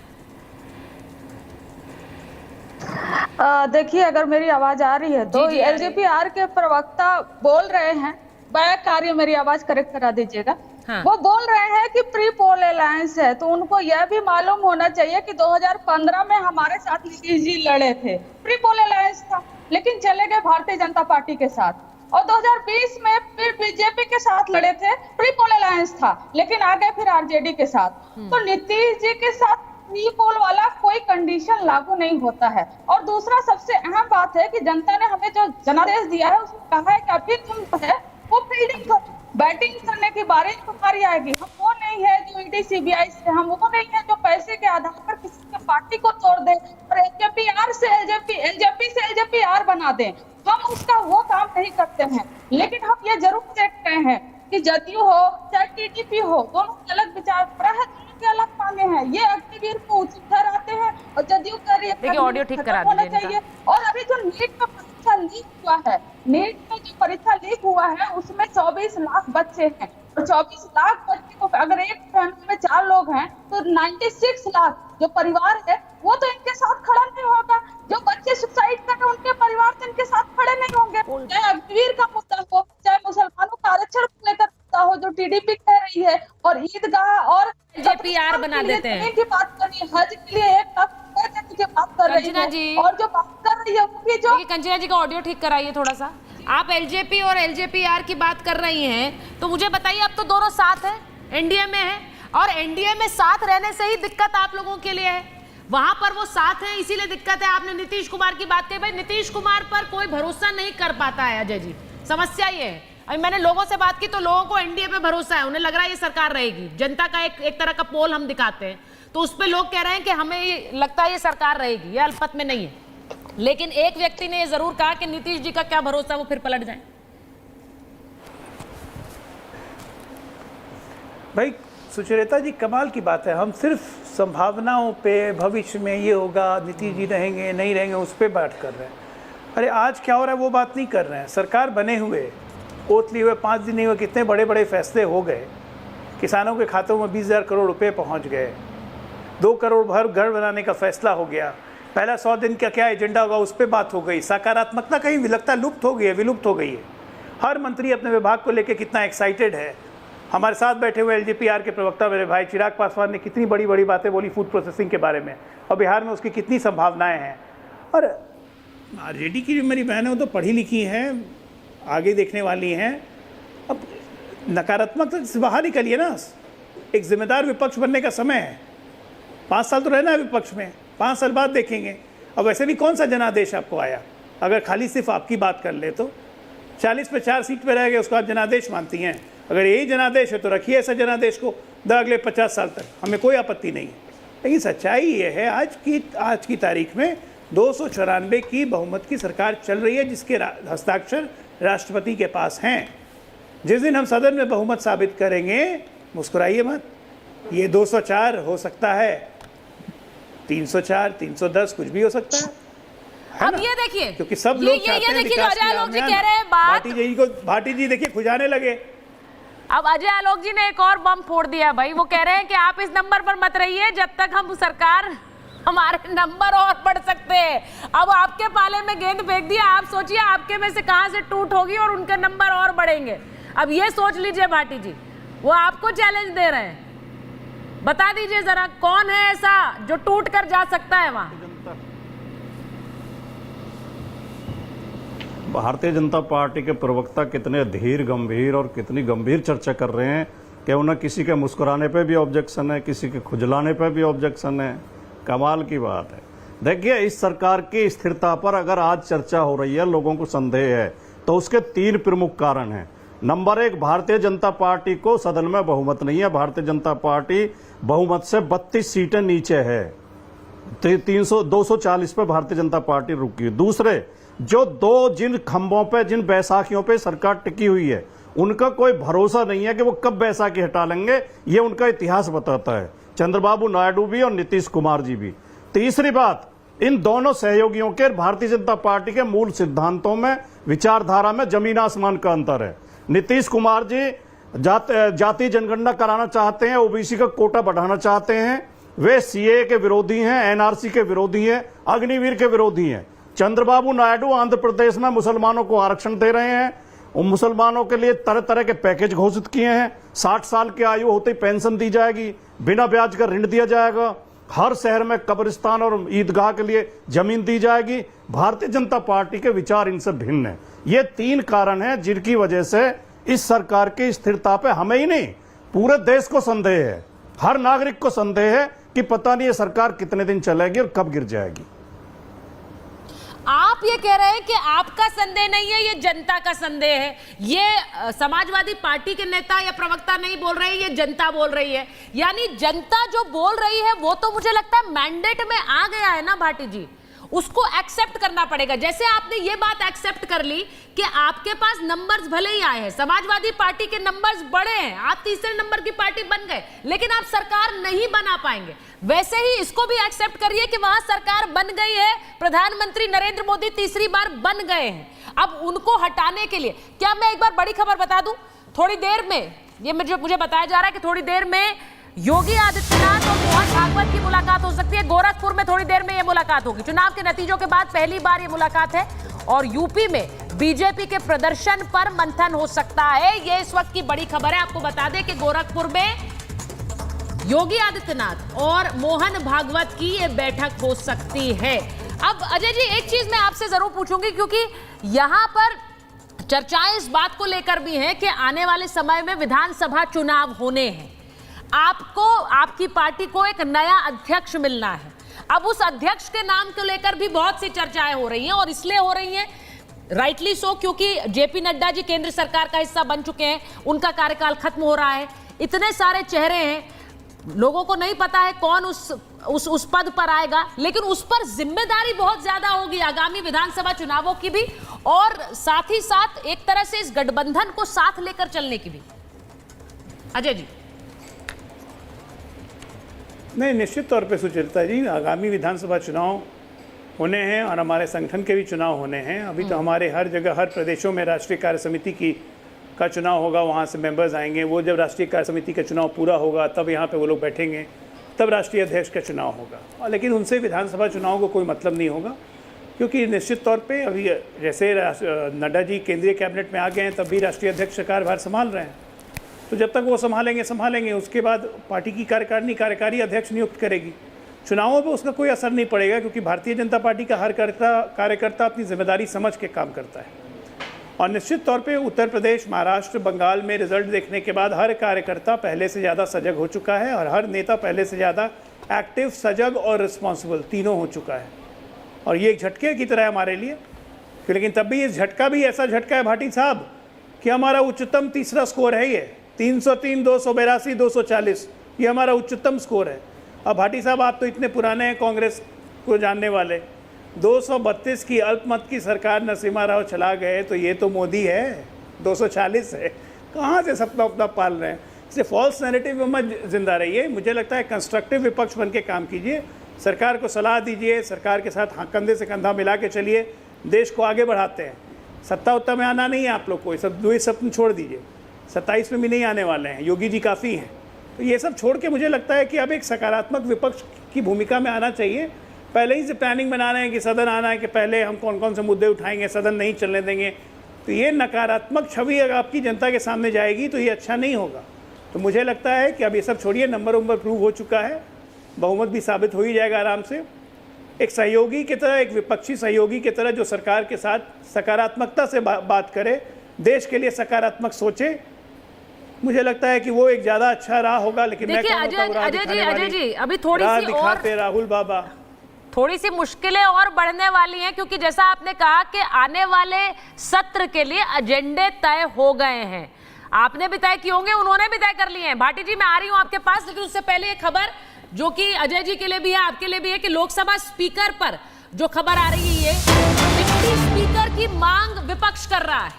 देखिए, अगर मेरी आवाज आ रही है तो एलजेपीआर के प्रवक्ता बोल रहे हैं, बैक आ रही है, मेरी आवाज करेक्ट करा दीजिएगा। वो बोल रहे हैं कि प्री पोल अलायंस है, तो उनको यह भी मालूम होना चाहिए कि 2015 में हमारे साथ नीतीश जी लड़े थे, प्री पोल अलायंस था, लेकिन चले गए भारतीय जनता पार्टी के साथ, और 2020 में फिर बीजेपी के साथ लड़े थे, प्री पोल अलायंस था, लेकिन आ गए फिर आरजेडी के साथ। तो नीतीश जी के साथ प्री पोल वाला कोई कंडीशन लागू नहीं होता है। और दूसरा सबसे अहम बात है कि जनता ने हमें जो जनादेश दिया है उसमें कहा है कि अभी तुम है वो फील्डिंग करो, बैटिंग करने की बारी तुम्हारी आएगी। हम वो नहीं है जो ईडी सीबीआई से, हम वो नहीं है जो पैसे के आधार पर किसी की पार्टी को तोड़ दे और एलजेपीआर से एलजेपी से एलजेपीआर बना दे। हम उसका वो काम नहीं करते हैं, लेकिन हम ये जरूर देखते हैं कि जदयू हो चाहे टीडीपी हो, दोनों अलग विचारधारा है, दोनों के अलग मांगे हैं। ये अग्निवीर को उचित ठहराते हैं और जदयू कर रही है ऑडियो ठीक करा दीजिए। और अभी जो नीट का परीक्षा लीक हुआ है, नीट में जो परीक्षा लीक हुआ है उसमें 24 लाख बच्चे हैं, और 24 लाख बच्चे को अगर एक फैमिली में 4 लोग हैं तो 96 लाख जो परिवार है वो तो इनके साथ खड़ा नहीं होगा। जो बच्चे सुसाइड कर रहे हैं उनके परिवार तो इनके साथ खड़े नहीं होंगे। चाहे अग्निवीर का मुद्दा हो, चाहे मुसलमानों का आरक्षण को लेकर मुद्दा हो जो टीडीपी कह रही है, और ईदगाह और एलजेपीआर बना देते हैं की बात करनी है, हज के लिए 1 लाख की बात कर रही कंचना है जी। और जो बात कर रही है उनकी जो देखिए कंचना जी का ऑडियो ठीक कराइए थोड़ा सा। आप एलजेपी और एलजेपीआर की बात कर रही हैं, तो मुझे बताइए, अब तो दोनों साथ है, एनडीए में है, और एनडीए में साथ रहने से ही दिक्कत आप लोगों के लिए है। वहां पर वो साथ है इसीलिए दिक्कत है। आपने नीतीश कुमार की बात की, भाई नीतीश कुमार पर कोई भरोसा नहीं कर पाता है अजय जी, समस्या ये है। अभी मैंने लोगों से बात की तो लोगों को एनडीए पे भरोसा है, उन्हें लग रहा है ये सरकार रहेगी। जनता का एक तरह का पोल हम दिखाते हैं तो उस पे लोग कह रहे हैं कि हमें लगता है ये सरकार रहेगी, ये अल्पमत में नहीं है। लेकिन एक व्यक्ति ने ये जरूर कहा कि नीतीश जी का क्या भरोसा वो फिर पलट जाए। भाई सुचरिता जी, कमाल की बात है, हम सिर्फ संभावनाओं पे, भविष्य में ये होगा, नीतीश जी रहेंगे नहीं रहेंगे, उस पर बात कर रहे हैं। अरे आज क्या हो रहा है वो बात नहीं कर रहे हैं। सरकार बने हुए, ओत लिए हुए 5 दिन नहीं हुए, कितने बड़े बड़े फैसले हो गए। किसानों के खातों में 20,000 करोड़ रुपए पहुंच गए, 2 करोड़ भर घर बनाने का फैसला हो गया। पहला 100 दिन का क्या एजेंडा होगा उस पर बात हो गई। सकारात्मकता कहीं विलुप्त हो गई है, विलुप्त हो गई है। हर मंत्री अपने विभाग को लेकर कितना एक्साइटेड है। हमारे साथ बैठे हुए एलजेपीआर के प्रवक्ता मेरे भाई चिराग पासवान ने कितनी बड़ी बड़ी बातें बोली फूड प्रोसेसिंग के बारे में, और बिहार में उसकी कितनी संभावनाएं हैं। और आरजेडी की जो मेरी बहनें वो तो पढ़ी लिखी हैं, आगे देखने वाली हैं। अब नकारात्मकता से बाहर निकलिए ना, एक जिम्मेदार विपक्ष बनने का समय है। 5 साल तो रहना है विपक्ष में, 5 साल बाद देखेंगे। अब वैसे भी कौन सा जनादेश आपको आया, अगर खाली सिर्फ आपकी बात कर ले तो 40 पे 4 सीट पे रह गए, उसको आप जनादेश मानती हैं। अगर यही जनादेश है तो रखिए ऐसा जनादेश को अगले 50 साल तक, हमें कोई आपत्ति नहीं है। लेकिन सच्चाई ये है आज की तारीख में 294 की बहुमत की सरकार चल रही है, जिसके हस्ताक्षर राष्ट्रपति के पास हैं। जिस दिन हम सदन में बहुमत साबित करेंगे, मुस्कुराइए मत, ये 204 हो सकता है, 304, 310 कुछ भी हो सकता है। अब ये देखिए, क्योंकि सब लोग चाहते हैं विकास की लोग जी कह रहे हैं बात, भाटी जी देखिए खुजाने लगे। अब अजय आलोक जी ने एक और बम फोड़ दिया भाई। वो कह रहे हैं कि आप इस नंबर पर मत रहिए जब तक हम सरकार, हमारे नंबर और बढ़ सकते हैं। अब आपके पाले में गेंद फेंक दिया, आप सोचिए आपके में से कहां से टूट होगी और उनके नंबर और बढ़ेंगे। अब ये सोच लीजिए भाटी जी, वो आपको चैलेंज दे रहे हैं। बता दीजिए जरा कौन है ऐसा जो टूट कर जा सकता है वहां। भारतीय जनता पार्टी के प्रवक्ता कितने धीर गंभीर और कितनी गंभीर चर्चा कर रहे हैं कि उन्हें किसी के मुस्कुराने पे भी ऑब्जेक्शन है, किसी के खुजलाने पे भी ऑब्जेक्शन है। कमाल की बात है। देखिए, इस सरकार की स्थिरता पर अगर आज चर्चा हो रही है, लोगों को संदेह है, तो उसके 3 प्रमुख कारण हैं। नंबर 1, भारतीय जनता पार्टी को सदन में बहुमत नहीं है। भारतीय जनता पार्टी बहुमत से 32 सीटें नीचे है, 240 पे भारतीय जनता पार्टी रुकी। दूसरे, जो जिन खंभों पे, जिन बैसाखियों पे सरकार टिकी हुई है, उनका कोई भरोसा नहीं है कि वो कब बैसाखी हटा लेंगे, ये उनका इतिहास बताता है। चंद्रबाबू नायडू भी और नीतीश कुमार जी भी। तीसरी बात, इन दोनों सहयोगियों के भारतीय जनता पार्टी के मूल सिद्धांतों में, विचारधारा में जमीन आसमान का अंतर है। नीतीश कुमार जी जाति जनगणना कराना चाहते हैं, ओबीसी का कोटा बढ़ाना चाहते हैं, वे सीए के विरोधी हैं, एनआरसी के विरोधी हैं, अग्निवीर के विरोधी हैं। चंद्रबाबू नायडू आंध्र प्रदेश में मुसलमानों को आरक्षण दे रहे हैं, उन मुसलमानों के लिए तरह तरह के पैकेज घोषित किए हैं। 60 साल की आयु होते ही पेंशन दी जाएगी, बिना ब्याज का ऋण दिया जाएगा, हर शहर में कब्रिस्तान और ईदगाह के लिए जमीन दी जाएगी। भारतीय जनता पार्टी के विचार इनसे भिन्न है। ये 3 कारण हैं जिनकी वजह से इस सरकार की स्थिरता पे हमें ही नहीं, पूरे देश को संदेह है, हर नागरिक को संदेह है कि पता नहीं ये सरकार कितने दिन चलेगी और कब गिर जाएगी। आप ये कह रहे हैं कि आपका संदेह नहीं है, ये जनता का संदेह है। ये समाजवादी पार्टी के नेता या प्रवक्ता नहीं बोल रहे हैं, ये जनता बोल रही है। यानी जनता जो बोल रही है वो तो मुझे लगता है मैंडेट में आ गया है ना भाटी जी, उसको एक्सेप्ट करना पड़ेगा। जैसे आपने ये बात एक्सेप्ट कर ली कि आपके पास नंबर्स भले ही आए हैं, समाजवादी पार्टी के नंबर्स बड़े हैं, आप तीसरे नंबर की पार्टी बन गए, लेकिन आप सरकार नहीं बना पाएंगे। वैसे ही इसको भी एक्सेप्ट करिए कि वहां सरकार बन गई है, प्रधानमंत्री नरेंद्र मोदी तीसरी बार बन गए हैं। अब उनको हटाने के लिए क्या, मैं एक बार बड़ी खबर बता दूं, थोड़ी देर में ये मुझे बताया जा रहा है कि थोड़ी देर में योगी आदित्यनाथ और मोहन भागवत की मुलाकात हो सकती है। गोरखपुर में थोड़ी देर में यह मुलाकात होगी। चुनाव के नतीजों के बाद पहली बार यह मुलाकात है। और यूपी में बीजेपी के प्रदर्शन पर मंथन हो सकता है, यह इस वक्त की बड़ी खबर है। आपको बता दें कि गोरखपुर में योगी आदित्यनाथ और मोहन भागवत की यह बैठक हो सकती है। अब अजय जी एक चीज मैं आपसे जरूर पूछूंगी, क्योंकि यहां पर चर्चाएं इस बात को लेकर भी हैं कि आने वाले समय में विधानसभा चुनाव होने हैं, आपको, आपकी पार्टी को एक नया अध्यक्ष मिलना है। अब उस अध्यक्ष के नाम को लेकर भी बहुत सी चर्चाएं हो रही हैं, और इसलिए हो रही हैं राइटली सो क्योंकि जेपी नड्डा जी केंद्र सरकार का हिस्सा बन चुके हैं, उनका कार्यकाल खत्म हो रहा है, इतने सारे चेहरे हैं, लोगों को नहीं पता है कौन उस पद पर आएगा, लेकिन उस पर जिम्मेदारी बहुत ज्यादा होगी आगामी विधानसभा चुनावों की भी, और साथ ही साथ एक तरह से इस गठबंधन को साथ लेकर चलने की भी। अजय जी। नहीं, निश्चित तौर पे सुचरिता जी, आगामी विधानसभा चुनाव होने हैं और हमारे संगठन के भी चुनाव होने हैं। अभी तो हमारे हर जगह, हर प्रदेशों में राष्ट्रीय कार्य समिति का चुनाव होगा, वहाँ से मेंबर्स आएंगे। वो जब राष्ट्रीय कार्य समिति का चुनाव पूरा होगा तब यहाँ पे वो लोग बैठेंगे, तब राष्ट्रीय अध्यक्ष का चुनाव होगा। लेकिन उनसे विधानसभा चुनाव को कोई मतलब नहीं होगा, क्योंकि निश्चित तौर पे अभी जैसे नड्डा जी केंद्रीय कैबिनेट में आ गए हैं, तब भी राष्ट्रीय अध्यक्ष का कार्यभार संभाल रहे हैं। तो जब तक वो संभालेंगे उसके बाद पार्टी की कार्यकारिणी कार्यकारी अध्यक्ष नियुक्त करेगी। चुनावों पर उसका कोई असर नहीं पड़ेगा, क्योंकि भारतीय जनता पार्टी का हर कार्यकर्ता अपनी जिम्मेदारी समझ के काम करता है। और निश्चित तौर पे उत्तर प्रदेश, महाराष्ट्र, बंगाल में रिजल्ट देखने के बाद हर कार्यकर्ता पहले से ज़्यादा सजग हो चुका है, और हर नेता पहले से ज़्यादा एक्टिव, सजग और रिस्पॉन्सिबल तीनों हो चुका है। और ये एक झटके की तरह है हमारे लिए। लेकिन तब भी इस झटका भी ऐसा झटका है भाटी साहब कि हमारा उच्चतम तीसरा स्कोर है, ये 303, 282, 240, ये हमारा उच्चतम स्कोर है। अब भाटी साहब आप तो इतने पुराने हैं कांग्रेस को जानने वाले, 232 की अल्पमत की सरकार नरसिम्हा राव चला गए, तो ये तो मोदी है, 240 है, कहाँ से सपना अपना पाल रहे हैं। इसलिए फॉल्स नैरेटिव में मत जिंदा रहिए। मुझे लगता है कंस्ट्रक्टिव विपक्ष बन के काम कीजिए, सरकार को सलाह दीजिए, सरकार के साथ कंधे से कंधा मिला के चलिए, देश को आगे बढ़ाते हैं। सत्ता उत्ता में आना नहीं है आप लोग को, सब दो ही सपने छोड़ दीजिए, 27 में भी नहीं आने वाले हैं, योगी जी काफ़ी हैं। तो ये सब छोड़ के मुझे लगता है कि अब एक सकारात्मक विपक्ष की भूमिका में आना चाहिए। पहले ही से प्लानिंग बना रहे हैं कि सदन आना है, कि पहले हम कौन कौन से मुद्दे उठाएंगे, सदन नहीं चलने देंगे, तो ये नकारात्मक छवि अगर आपकी जनता के सामने जाएगी तो ये अच्छा नहीं होगा। तो मुझे लगता है कि अब ये सब छोड़िए, नंबर प्रूव हो चुका है, बहुमत भी साबित हो ही जाएगा आराम से। एक सहयोगी की तरह, एक विपक्षी सहयोगी की तरह जो सरकार के साथ सकारात्मकता से बात करे, देश के लिए सकारात्मक सोचे, मुझे लगता है कि वो एक ज्यादा अच्छा राह होगा। लेकिन मैं अजय जी अभी थोड़ी सी दिखाते राहुल बाबा, थोड़ी सी मुश्किलें और बढ़ने वाली हैं, क्योंकि जैसा आपने कहा कि आने वाले सत्र के लिए एजेंडे तय हो गए हैं, आपने भी तय किए होंगे, उन्होंने भी तय कर लिए हैं। भाटी जी मैं आ रही हूं आपके पास, लेकिन उससे पहले एक खबर जो कि अजय जी के लिए भी है, आपके लिए भी है, कि लोकसभा स्पीकर पर जो खबर आ रही है, ये डिप्टी स्पीकर की मांग विपक्ष कर रहा है,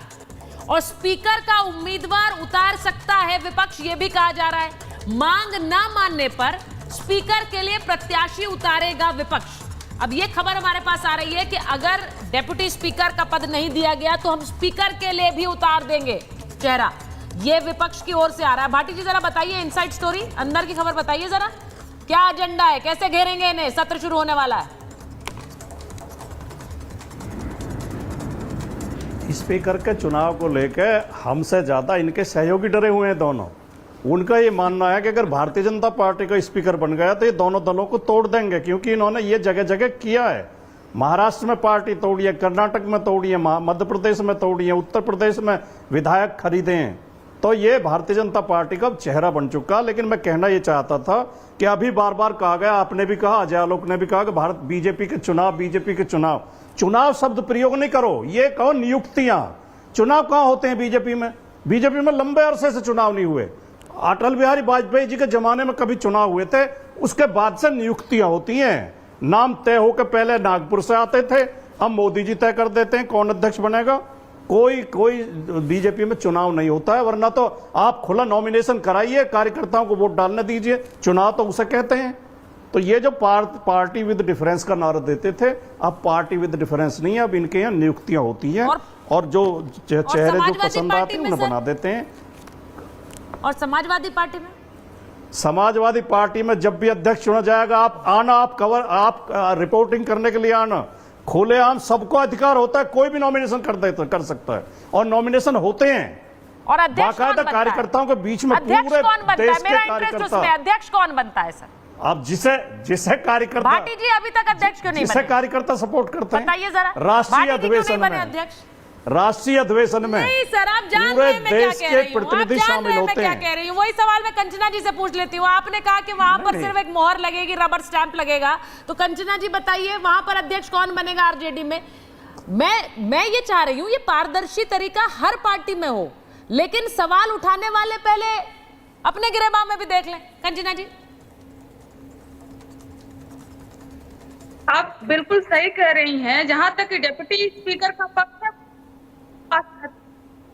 और स्पीकर का उम्मीदवार उतार सकता है विपक्ष, ये भी कहा जा रहा है। मांग ना मानने पर स्पीकर के लिए प्रत्याशी उतारेगा विपक्ष। अब ये खबर हमारे पास आ रही है कि अगर डेप्यूटी स्पीकर का पद नहीं दिया गया तो हम स्पीकर के लिए भी उतार देंगे चेहरा, ये विपक्ष की ओर से आ रहा है। भाटी जी जरा बताइए इनसाइड स्टोरी, अंदर की खबर बताइए जरा, क्या एजेंडा है, कैसे घेरेंगे इन्हें, सत्र शुरू होने वाला है। स्पीकर के चुनाव को लेकर हमसे ज्यादा इनके सहयोगी डरे हुए हैं दोनों। उनका ये मानना है कि अगर भारतीय जनता पार्टी का स्पीकर बन गया तो ये दोनों दलों को तोड़ देंगे, क्योंकि इन्होंने ये जगह जगह किया है। महाराष्ट्र में पार्टी तोड़ी है, कर्नाटक में तोड़ी है, मध्य प्रदेश में तोड़ी है, उत्तर प्रदेश में विधायक खरीदे हैं। तो ये भारतीय जनता पार्टी का चेहरा बन चुका। लेकिन मैं कहना ये चाहता था कि अभी बार बार कहा गया, आपने भी कहा, अजय आलोक ने भी कहा कि भारत बीजेपी के चुनाव, चुनाव शब्द प्रयोग नहीं करो, ये कहो नियुक्तियां। चुनाव कहां होते हैं बीजेपी में? बीजेपी में लंबे अरसे से चुनाव नहीं हुए। अटल बिहारी वाजपेयी जी के जमाने में कभी चुनाव हुए थे, उसके बाद से नियुक्तियां होती हैं। नाम तय होकर पहले नागपुर से आते थे, अब मोदी जी तय कर देते हैं कौन अध्यक्ष बनेगा। कोई बीजेपी में चुनाव नहीं होता है, वरना तो आप खुला नॉमिनेशन कराइए, कार्यकर्ताओं को वोट डालने दीजिए, चुनाव तो उसे कहते हैं। तो ये जो पार्टी विद डिफरेंस का नारा देते थे, अब पार्टी विद डिफरेंस नहीं है, अब इनके यहाँ नियुक्तियां होती हैं, और जो चेहरे जो पसंद आते हैं उन्हें बना देते हैं। और समाजवादी पार्टी में? समाजवादी पार्टी में जब भी अध्यक्ष चुना जाएगा, आप रिपोर्टिंग करने के लिए आना, खुलेआम सबको अधिकार होता है, कोई भी नॉमिनेशन कर सकता है, और नॉमिनेशन होते हैं। और अध्यक्ष बाकायदा कार्यकर्ताओं के बीच में, पूरे देश के कार्यकर्ता। अध्यक्ष कौन बनता है सर? अब जिसे कार्यकर्ता, भाटी जी अभी तक अध्यक्ष क्यों नहीं जिसे बने? कार्यकर्ता सपोर्ट करते हैं, बताइए जरा। राष्ट्रीय भाटी जी क्यों अधिवेशन नहीं बने में, अध्यक्ष? राष्ट्रीय अधिवेशन में नहीं सर, आप जान पूरे रहे हैं मैं क्या देश कह के रही हूँ, आप प्रतिनिधि जान शामिल रहे हैं मैं होते क्या हैं। कह रही हूँ। वही सवाल मैं कंचना जी से पूछ लेती हूँ। आपने कहा कि वहां पर सिर्फ एक मोहर लगेगी, रबर स्टैंप लगेगा, तो कंचना जी बताइए वहां पर अध्यक्ष कौन बनेगा आरजेडी में? मैं ये चाह रही हूँ ये पारदर्शी तरीका हर पार्टी में हो, लेकिन सवाल उठाने वाले पहले अपने गिरेबान में भी देख लें। कंचना जी आप बिल्कुल सही कह रही हैं। जहां तक डिप्टी स्पीकर का पद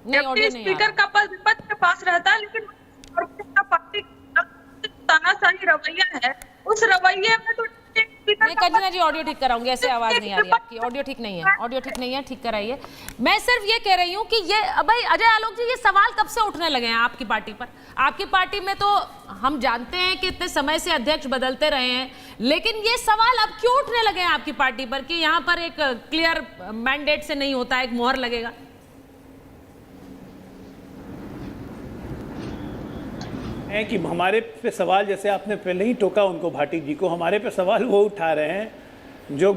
डिप्टी स्पीकर का पद विपक्ष के पास रहता है, लेकिन पार्टी तानाशाही रवैया है, उस रवैये में तो मैं कंचना जी ऑडियो ठीक कराऊंगी, ऐसे आवाज नहीं आ रही आपकी, ऑडियो ठीक नहीं है, ऑडियो ठीक नहीं है, ठीक कराइए। मैं सिर्फ ये कह रही हूँ कि ये भाई अजय आलोक जी, ये सवाल कब से उठने लगे हैं आपकी पार्टी पर? आपकी पार्टी में तो हम जानते हैं कि इतने समय से अध्यक्ष बदलते रहे हैं, लेकिन ये सवाल अब क्यों उठने लगे हैं आपकी पार्टी पर कि यहाँ पर एक क्लियर मैंडेट से नहीं होता, एक मोहर लगेगा? है कि हमारे पे सवाल, जैसे आपने पहले ही टोका उनको, भाटी जी को, हमारे पे सवाल वो उठा रहे हैं जो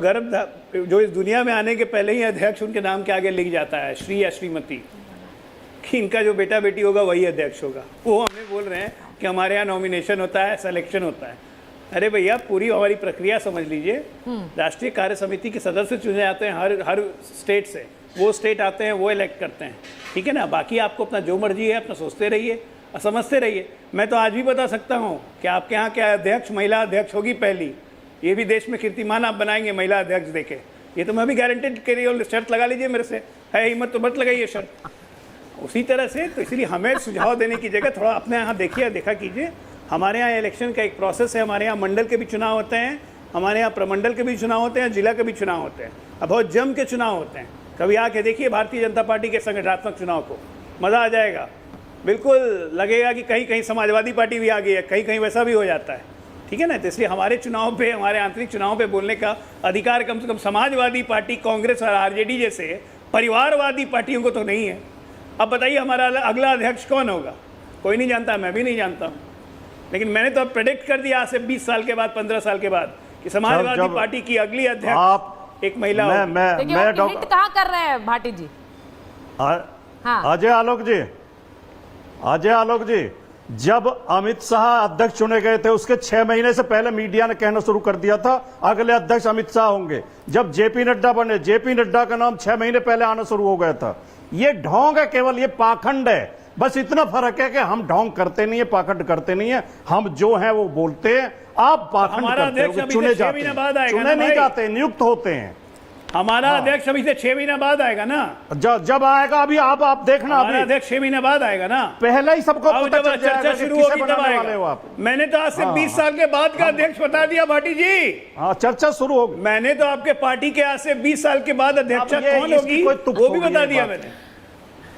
इस दुनिया में आने के पहले ही अध्यक्ष उनके नाम के आगे लिख जाता है, श्री या श्रीमती, कि इनका जो बेटा बेटी होगा वही अध्यक्ष होगा। वो हमें बोल रहे हैं कि हमारे यहाँ नॉमिनेशन होता है, सिलेक्शन होता है। अरे भैया, पूरी हमारी प्रक्रिया समझ लीजिए। राष्ट्रीय कार्य समिति के सदस्य चुने जाते हैं हर स्टेट से, वो स्टेट आते हैं, वो इलेक्ट करते हैं, ठीक है ना। बाकी आपको अपना जो मर्जी है अपना सोचते रहिए, समझते रहिए। मैं तो आज भी बता सकता हूँ कि आपके यहाँ क्या अध्यक्ष, महिला अध्यक्ष होगी पहली, ये भी देश में कीर्तिमान आप बनाएंगे महिला अध्यक्ष देके, ये तो मैं भी गारंटेड कर रही हूँ। शर्त लगा लीजिए मेरे से, है हिम्मत तो मत लगाइए शर्त। उसी तरह से तो इसलिए हमें सुझाव देने की जगह थोड़ा अपने यहाँ देखा कीजिए। हमारे यहाँ इलेक्शन का एक प्रोसेस है, हमारे यहाँ मंडल के भी चुनाव होते हैं, हमारे यहाँ प्रमंडल के भी चुनाव होते हैं, जिला के भी चुनाव होते हैं, अब बहुत जम के चुनाव होते हैं। कभी आके देखिए भारतीय जनता पार्टी के संगठनात्मक चुनाव को, मज़ा आ जाएगा। बिल्कुल लगेगा कि कहीं कहीं समाजवादी पार्टी भी आ गई है, कहीं कहीं वैसा भी हो जाता है, ठीक है ना। तो इसलिए हमारे चुनाव पे, हमारे आंतरिक चुनाव पे बोलने का अधिकार कम से कम समाजवादी पार्टी, कांग्रेस और आरजेडी जैसे परिवारवादी पार्टियों को तो नहीं है। अब बताइए हमारा अगला अध्यक्ष कौन होगा? कोई नहीं जानता, मैं भी नहीं जानता हूँ, लेकिन मैंने तो अब प्रेडिक्ट कर दिया आज से 20 साल के बाद, 15 साल के बाद, कि समाजवादी पार्टी की अगली अध्यक्ष एक महिला होगी। मैं हिंट कहाँ कर रहे हैं भाटी जी? अजय आलोक जी, जब अमित शाह अध्यक्ष चुने गए थे उसके 6 महीने से पहले मीडिया ने कहना शुरू कर दिया था अगले अध्यक्ष अमित शाह होंगे। जब जेपी नड्डा बने, जेपी नड्डा का नाम 6 महीने पहले आना शुरू हो गया था। ये ढोंग है, केवल ये पाखंड है। बस इतना फर्क है कि हम ढोंग करते नहीं है, पाखंड करते नहीं है, हम जो है वो बोलते हैं। आप पाखंड करते हो, चुने जाते हैं, चुने नहीं जाते, नियुक्त होते हैं। हमारा अध्यक्ष अभी से 6 महीने बाद आएगा ना, जब आएगा अभी आप देखना, हमारा अध्यक्ष 6 महीने बाद आएगा ना, पहले ही सबको पता चल जाएगा चर्चा शुरू होगी तब आएगा। मैंने तो आज से 20 साल के बाद का अध्यक्ष बता दिया भाटी जी। हाँ, चर्चा शुरू होगी। मैंने तो आपके पार्टी के आज से 20 साल के बाद अध्यक्ष कौन होगी वो भी बता दिया मैंने।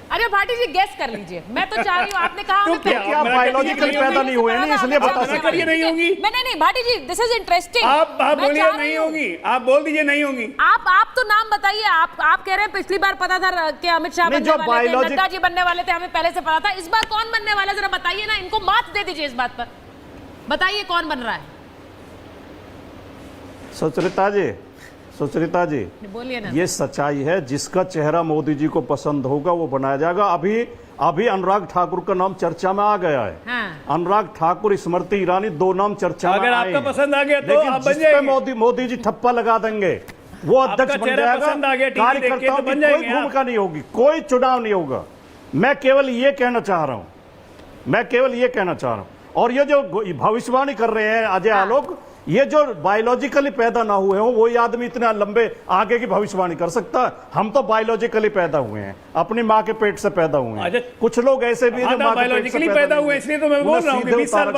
अरे भाटी जी गेस कर लीजिए, मैं तो चाह रही हूँ, आपने कहा तो क्या बायोलॉजिकली पैदा नहीं हुए हैं, इसलिए बता सकते हैं। नहीं होगी। नहीं भाटी जी, दिस इज इंटरेस्टिंग। आप बोलिए नहीं होगी, आप बोल दीजिए नहीं होगी। आप तो नाम बताइए। आप कह रहे हैं पिछली बार पता था कि अमित शाह बनने वाले थे, नड्डा जी बनने वाले थे, हमें पहले से पता था। इस बार कौन बनने वाला है जरा बताइए ना, इनको मात दे दीजिए इस बात पर, बताइए कौन बन रहा है। सुचरिता जी बोलिए ना। ये सच्चाई है, जिसका चेहरा मोदी जी को पसंद होगा वो बनाया जाएगा। अभी अनुराग ठाकुर का नाम चर्चा में आ गया है। हाँ। अनुराग ठाकुर, स्मृति ईरानी, 2 नाम चर्चा में आए हैं। अगर आपका पसंद आ गया तो आप बन जाएंगे। मोदी जी ठप्पा लगा देंगे, वो अध्यक्ष बन जाएगा। कार्यकर्ताओं की कोई भूमिका नहीं होगी, कोई चुनाव नहीं होगा। मैं केवल ये कहना चाह रहा हूं, और ये जो भविष्यवाणी कर रहे हैं अजय आलोक, ये जो बायोलॉजिकली पैदा ना हुए हो वही आदमी इतना लंबे आगे की भविष्यवाणी कर सकता है। हम तो बायोलॉजिकली पैदा हुए हैं, अपनी माँ के पेट से पैदा हुए हैं। कुछ लोग ऐसे भी हैं जो बायोलॉजिकली पैदा हुए, इसलिए तो मैं बोल रहा हूँ 20 साल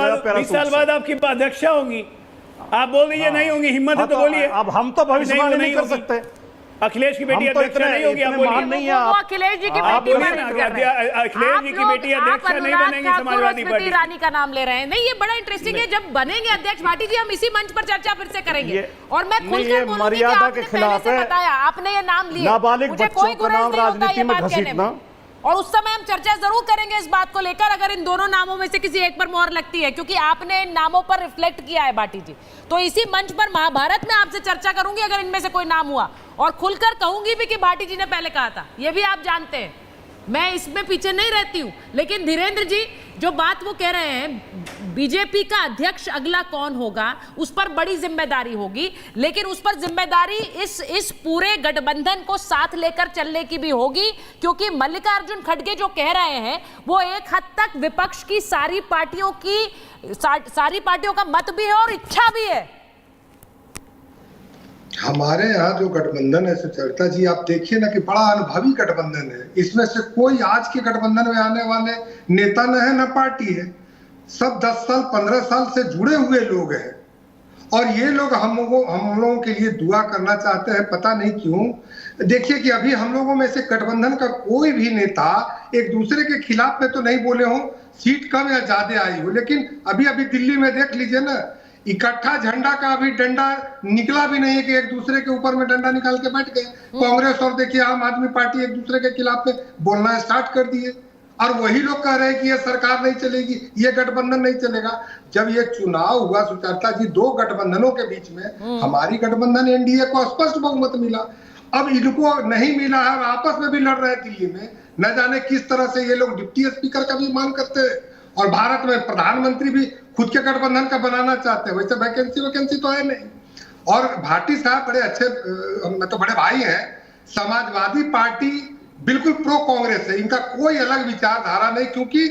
बाद आपकी अध्यक्षा होंगी। आप बोल रही है नहीं होंगी, हिम्मत है तो बोलिए। अब हम तो भविष्यवाणी नहीं कर सकते। अखिलेश की बेटी अध्यक्ष नहीं होगी, आप बोलिए। नहीं है, अखिलेश जी की बेटी अखिलेश जी की बेटी अध्यक्ष नहीं बनेंगे समाजवादी पार्टी। रानी का नाम ले रहे हैं। नहीं, ये बड़ा इंटरेस्टिंग है। जब बनेंगे अध्यक्ष भाटी जी, हम इसी मंच पर चर्चा फिर से करेंगे। और मैं खुलकर बोलूंगी, मर्यादा के खिलाफ है। बताया आपने ये नाम लिया, नाबालिग बच्चों का नाम राजनीति में घसीटना और उस समय हम चर्चा जरूर करेंगे इस बात को लेकर, अगर इन दोनों नामों में से किसी एक पर मोहर लगती है, क्योंकि आपने इन नामों पर रिफ्लेक्ट किया है भाटी जी। तो इसी मंच पर महाभारत में आपसे चर्चा करूंगी अगर इनमें से कोई नाम हुआ, और खुलकर कहूंगी भी कि भाटी जी ने पहले कहा था, ये भी आप जानते हैं, मैं इसमें पीछे नहीं रहती हूं। लेकिन धीरेन्द्र जी जो बात वो कह रहे हैं, बीजेपी का अध्यक्ष अगला कौन होगा उस पर बड़ी जिम्मेदारी होगी, लेकिन उस पर जिम्मेदारी इस पूरे गठबंधन को साथ लेकर चलने की भी होगी, क्योंकि मल्लिकार्जुन खड़गे जो कह रहे हैं वो एक हद तक विपक्ष की सारी पार्टियों का मत भी है और इच्छा भी है। हमारे यहाँ जो गठबंधन है सुचरिता जी, आप देखिए ना कि बड़ा अनुभवी गठबंधन है। इसमें से कोई आज के गठबंधन में आने वाले नेता न है न पार्टी है, सब 10 साल 15 साल से जुड़े हुए लोग हैं। और ये लोग हम लोगों के लिए दुआ करना चाहते हैं, पता नहीं क्यों। देखिए कि अभी हम लोगों में से गठबंधन का कोई भी नेता एक दूसरे के खिलाफ में तो नहीं बोले हो, सीट कम या ज्यादा आई हो, लेकिन अभी अभी दिल्ली में देख लीजिए ना, इकट्ठा झंडा का अभी डंडा निकला भी नहीं है कि एक दूसरे के ऊपर में डंडा निकाल के बैठ गए। कांग्रेस और देखिए आम आदमी पार्टी एक दूसरे के खिलाफ में बोलना स्टार्ट कर दिए, और वही लोग कह रहे हैं कि ये सरकार नहीं चलेगी, ये गठबंधन नहीं चलेगा। जब ये चुनाव हुआ सुचरिता जी, दो गठबंधनों के बीच में हमारी गठबंधन एनडीए को स्पष्ट बहुमत मिला, अब इनको नहीं मिला है, आपस में भी लड़ रहे हैं दिल्ली में। न जाने किस तरह से ये लोग डिप्टी स्पीकर का भी मांग करते हैं, और भारत में प्रधानमंत्री भी खुद के गठबंधन का बनाना चाहते हैं। वैसे वैकेंसी तो है नहीं। और भाटी साहब बड़े अच्छे, मतलब बड़े भाई हैं। समाजवादी पार्टी बिल्कुल प्रो कांग्रेस है, इनका कोई अलग विचारधारा नहीं, क्योंकि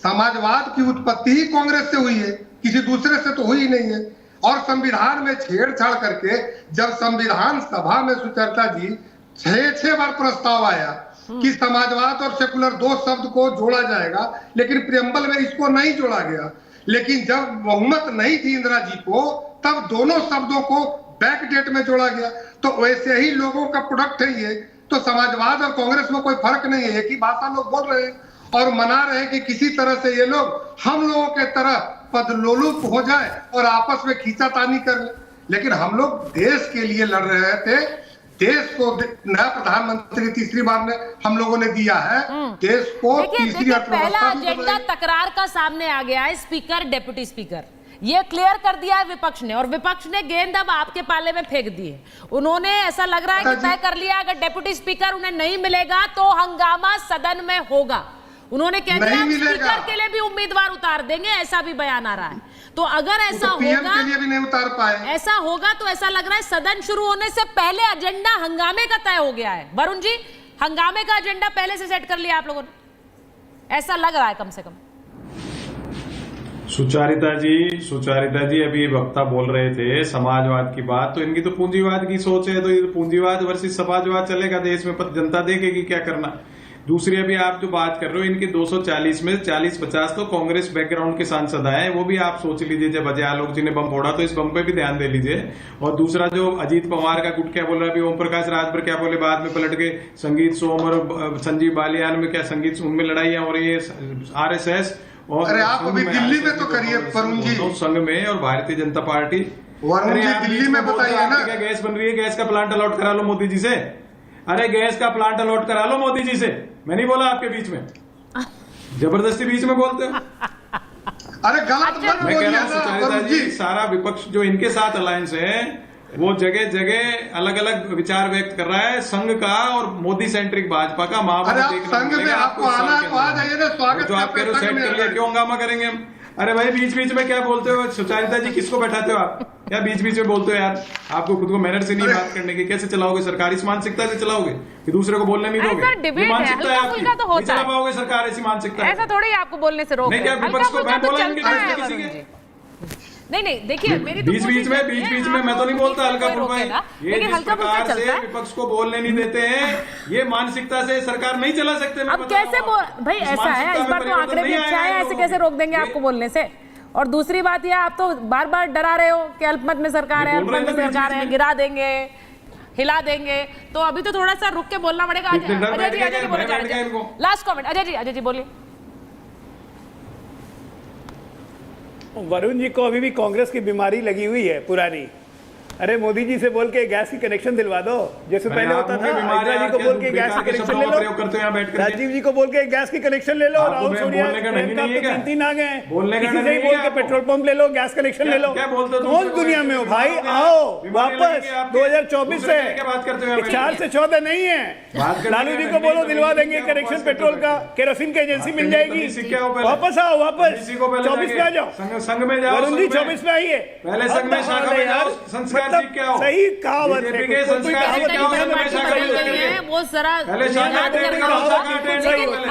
समाजवाद की उत्पत्ति ही कांग्रेस से हुई है, किसी दूसरे से तो हुई नहीं है। और संविधान में छेड़छाड़ करके जब संविधान सभा में सुचरिता जी 6 बार प्रस्ताव आया कि समाजवाद और सेकुलर दो शब्द को जोड़ा जाएगा, लेकिन प्रियम्बल में इसको नहीं जोड़ा गया। लेकिन जब बहुमत नहीं थी इंदिरा जी को, तब दोनों शब्दों को बैक डेट में जोड़ा गया। तो वैसे ही लोगों का प्रोडक्ट है ये। तो समाजवाद और कांग्रेस में कोई फर्क नहीं है, एक ही भाषा लोग बोल रहे हैं और मना रहे हैं कि किसी तरह से ये लोग हम लोगों के तरह पदलोलुप हो जाए और आपस में खींचातानी कर ले। लेकिन हम लोग देश के लिए लड़ रहे थे, देश को नया प्रधानमंत्री तीसरी बार ने हम लोगों ने दिया है, देश को तीसरी पहला एजेंडा तकरार का सामने आ गया है, स्पीकर डेप्यूटी स्पीकर, ये क्लियर कर दिया है विपक्ष ने, और विपक्ष ने गेंद अब आपके पाले में फेंक दी है। उन्होंने ऐसा लग रहा है कि तय कर लिया, अगर डेप्यूटी स्पीकर उन्हें नहीं मिलेगा तो हंगामा सदन में होगा। उन्होंने कह दिया स्पीकर के लिए भी उम्मीदवार उतार देंगे, ऐसा भी बयान आ रहा है। तो अगर ऐसा होगा, के लिए भी नहीं उतार पाए, ऐसा होगा तो ऐसा लग रहा है सदन शुरू होने से पहले एजेंडा हंगामे का तय हो गया है। वरुण जी, हंगामे का एजेंडा पहले से सेट कर लिया आप लोगों ने, ऐसा लग रहा है कम से कम। सुचारिता जी अभी वक्ता बोल रहे थे समाजवाद की बात, तो इनकी तो पूंजीवाद की सोच है, तो ये तो पूंजीवाद वर्सेस समाजवाद चलेगा देश में, पर जनता देखेगी क्या करना। दूसरी अभी आप जो बात कर रहे हो, इनके 240 में 40-50 तो कांग्रेस बैकग्राउंड के सांसद आए, वो भी आप सोच लीजिए। जब अजय आलोक जी ने बम फोड़ा तो इस बम पे भी ध्यान दे लीजिए। और दूसरा जो अजीत पवार का गुट क्या बोल रहा है, अभी ओम प्रकाश राजभर क्या बोले, बाद में पलट के संगीत सोम और संजीव बालियान में क्या संगीत उनमें लड़ाइयां हो रही है, RSS और अरे आप अभी दिल्ली में तो करिए वरुण जी, संघ में और भारतीय जनता पार्टी। वरुण जी दिल्ली में बताइए ना, क्या गैस बन रही है, गैस का प्लांट अलॉट करा लो मोदी जी से। अरे गैस का प्लांट अलॉट करा लो मोदी जी से, मैं नहीं बोला आपके बीच में, जबरदस्ती बीच में बोलते हो। अरे गलत मत मैं कह रहा हूँ सुचारिता जी, सारा विपक्ष जो इनके साथ अलायंस है वो जगह जगह अलग अलग विचार व्यक्त कर रहा है, संघ का और मोदी सेंट्रिक भाजपा का। संघ में आपको आना तो आ जाइए ना, स्वागत जो आप कह रहे हो सेट कर लिया, क्यों हंगामा करेंगे हम। अरे भाई बीच बीच में क्या बोलते हो सुचारिता जी, किसको बैठाते हो आप, क्या बीच बीच में बोलते हो यार। आपको खुद को मैनर से नहीं बात करने की, कैसे चलाओगे सरकार, इस मानसिकता से चलाओगे कि दूसरे को बोलने नहीं दोगे, मानसिकता है आपकी, नहीं चला पाओगे सरकार ऐसी मानसिकता। ऐसा थोड़ी आपको बोलने से रोक, नहीं क्या विपक्ष को मैं बोला किसी के, नहीं देखिए मेरी बीच बीच में मैं तो नहीं बोलता हल्का फुल्का, ये जिस प्रकार से विपक्ष को बोलने नहीं देते हैं, ये मानसिकता से सरकार नहीं चला सकते। अब कैसे भाई ऐसा है, इस बार तो आंकड़े भी अच्छे आए, ऐसे कैसे रोक देंगे आपको बोलने से। और दूसरी बात यह, आप तो बार बार डरा रहे हो कि अल्पमत में सरकार है, अल्पमत में सरकार है, गिरा देंगे, हिला देंगे, तो अभी तो थोड़ा सा रुक के बोलना पड़ेगा। अजय जी बोले, लास्ट कमेंट अजय जी बोलिए। वरुण जी को अभी भी कांग्रेस की बीमारी लगी हुई है पुरानी, अरे मोदी जी से बोल के गैस की कनेक्शन दिलवा दो, जैसे पहले होता था। इंदिरा जी को बोल के गैस की कनेक्शन ले लो, राजीव जी को बोल के गैस की कनेक्शन ले लो, राहुल सोनिया तीन आ गए, किसी से ही बोल के पेट्रोल पंप ले लो, गैस कनेक्शन ले लो। कौन दुनिया में हो भाई? आओ वापस 2024 से, 4 से 14 नहीं है। लालू जी को बोलो दिलवा देंगे कनेक्शन पेट्रोल का, केरोसिन की एजेंसी मिल जाएगी। वापस आओ, वापस 24 में आ जाओ, संघ में जाओ। वरुण जी 24 में आइए, पहले संघ में शाखा में जाओ, संस्कार सीख के आओ। सही कहावत है, वो जरा याद करना।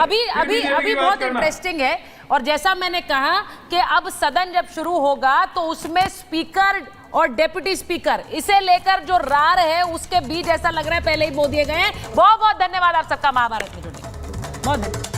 अभी बहुत इंटरेस्टिंग है। और जैसा मैंने कहा कि अब सदन जब शुरू होगा तो उसमें स्पीकर और डेप्यूटी स्पीकर इसे लेकर जो रार है उसके बीच ऐसा लग रहा है पहले ही मोदी गए हैं। बहुत बहुत धन्यवाद आप सबका महाभारत में जुड़ने। बहुत धन्यवाद।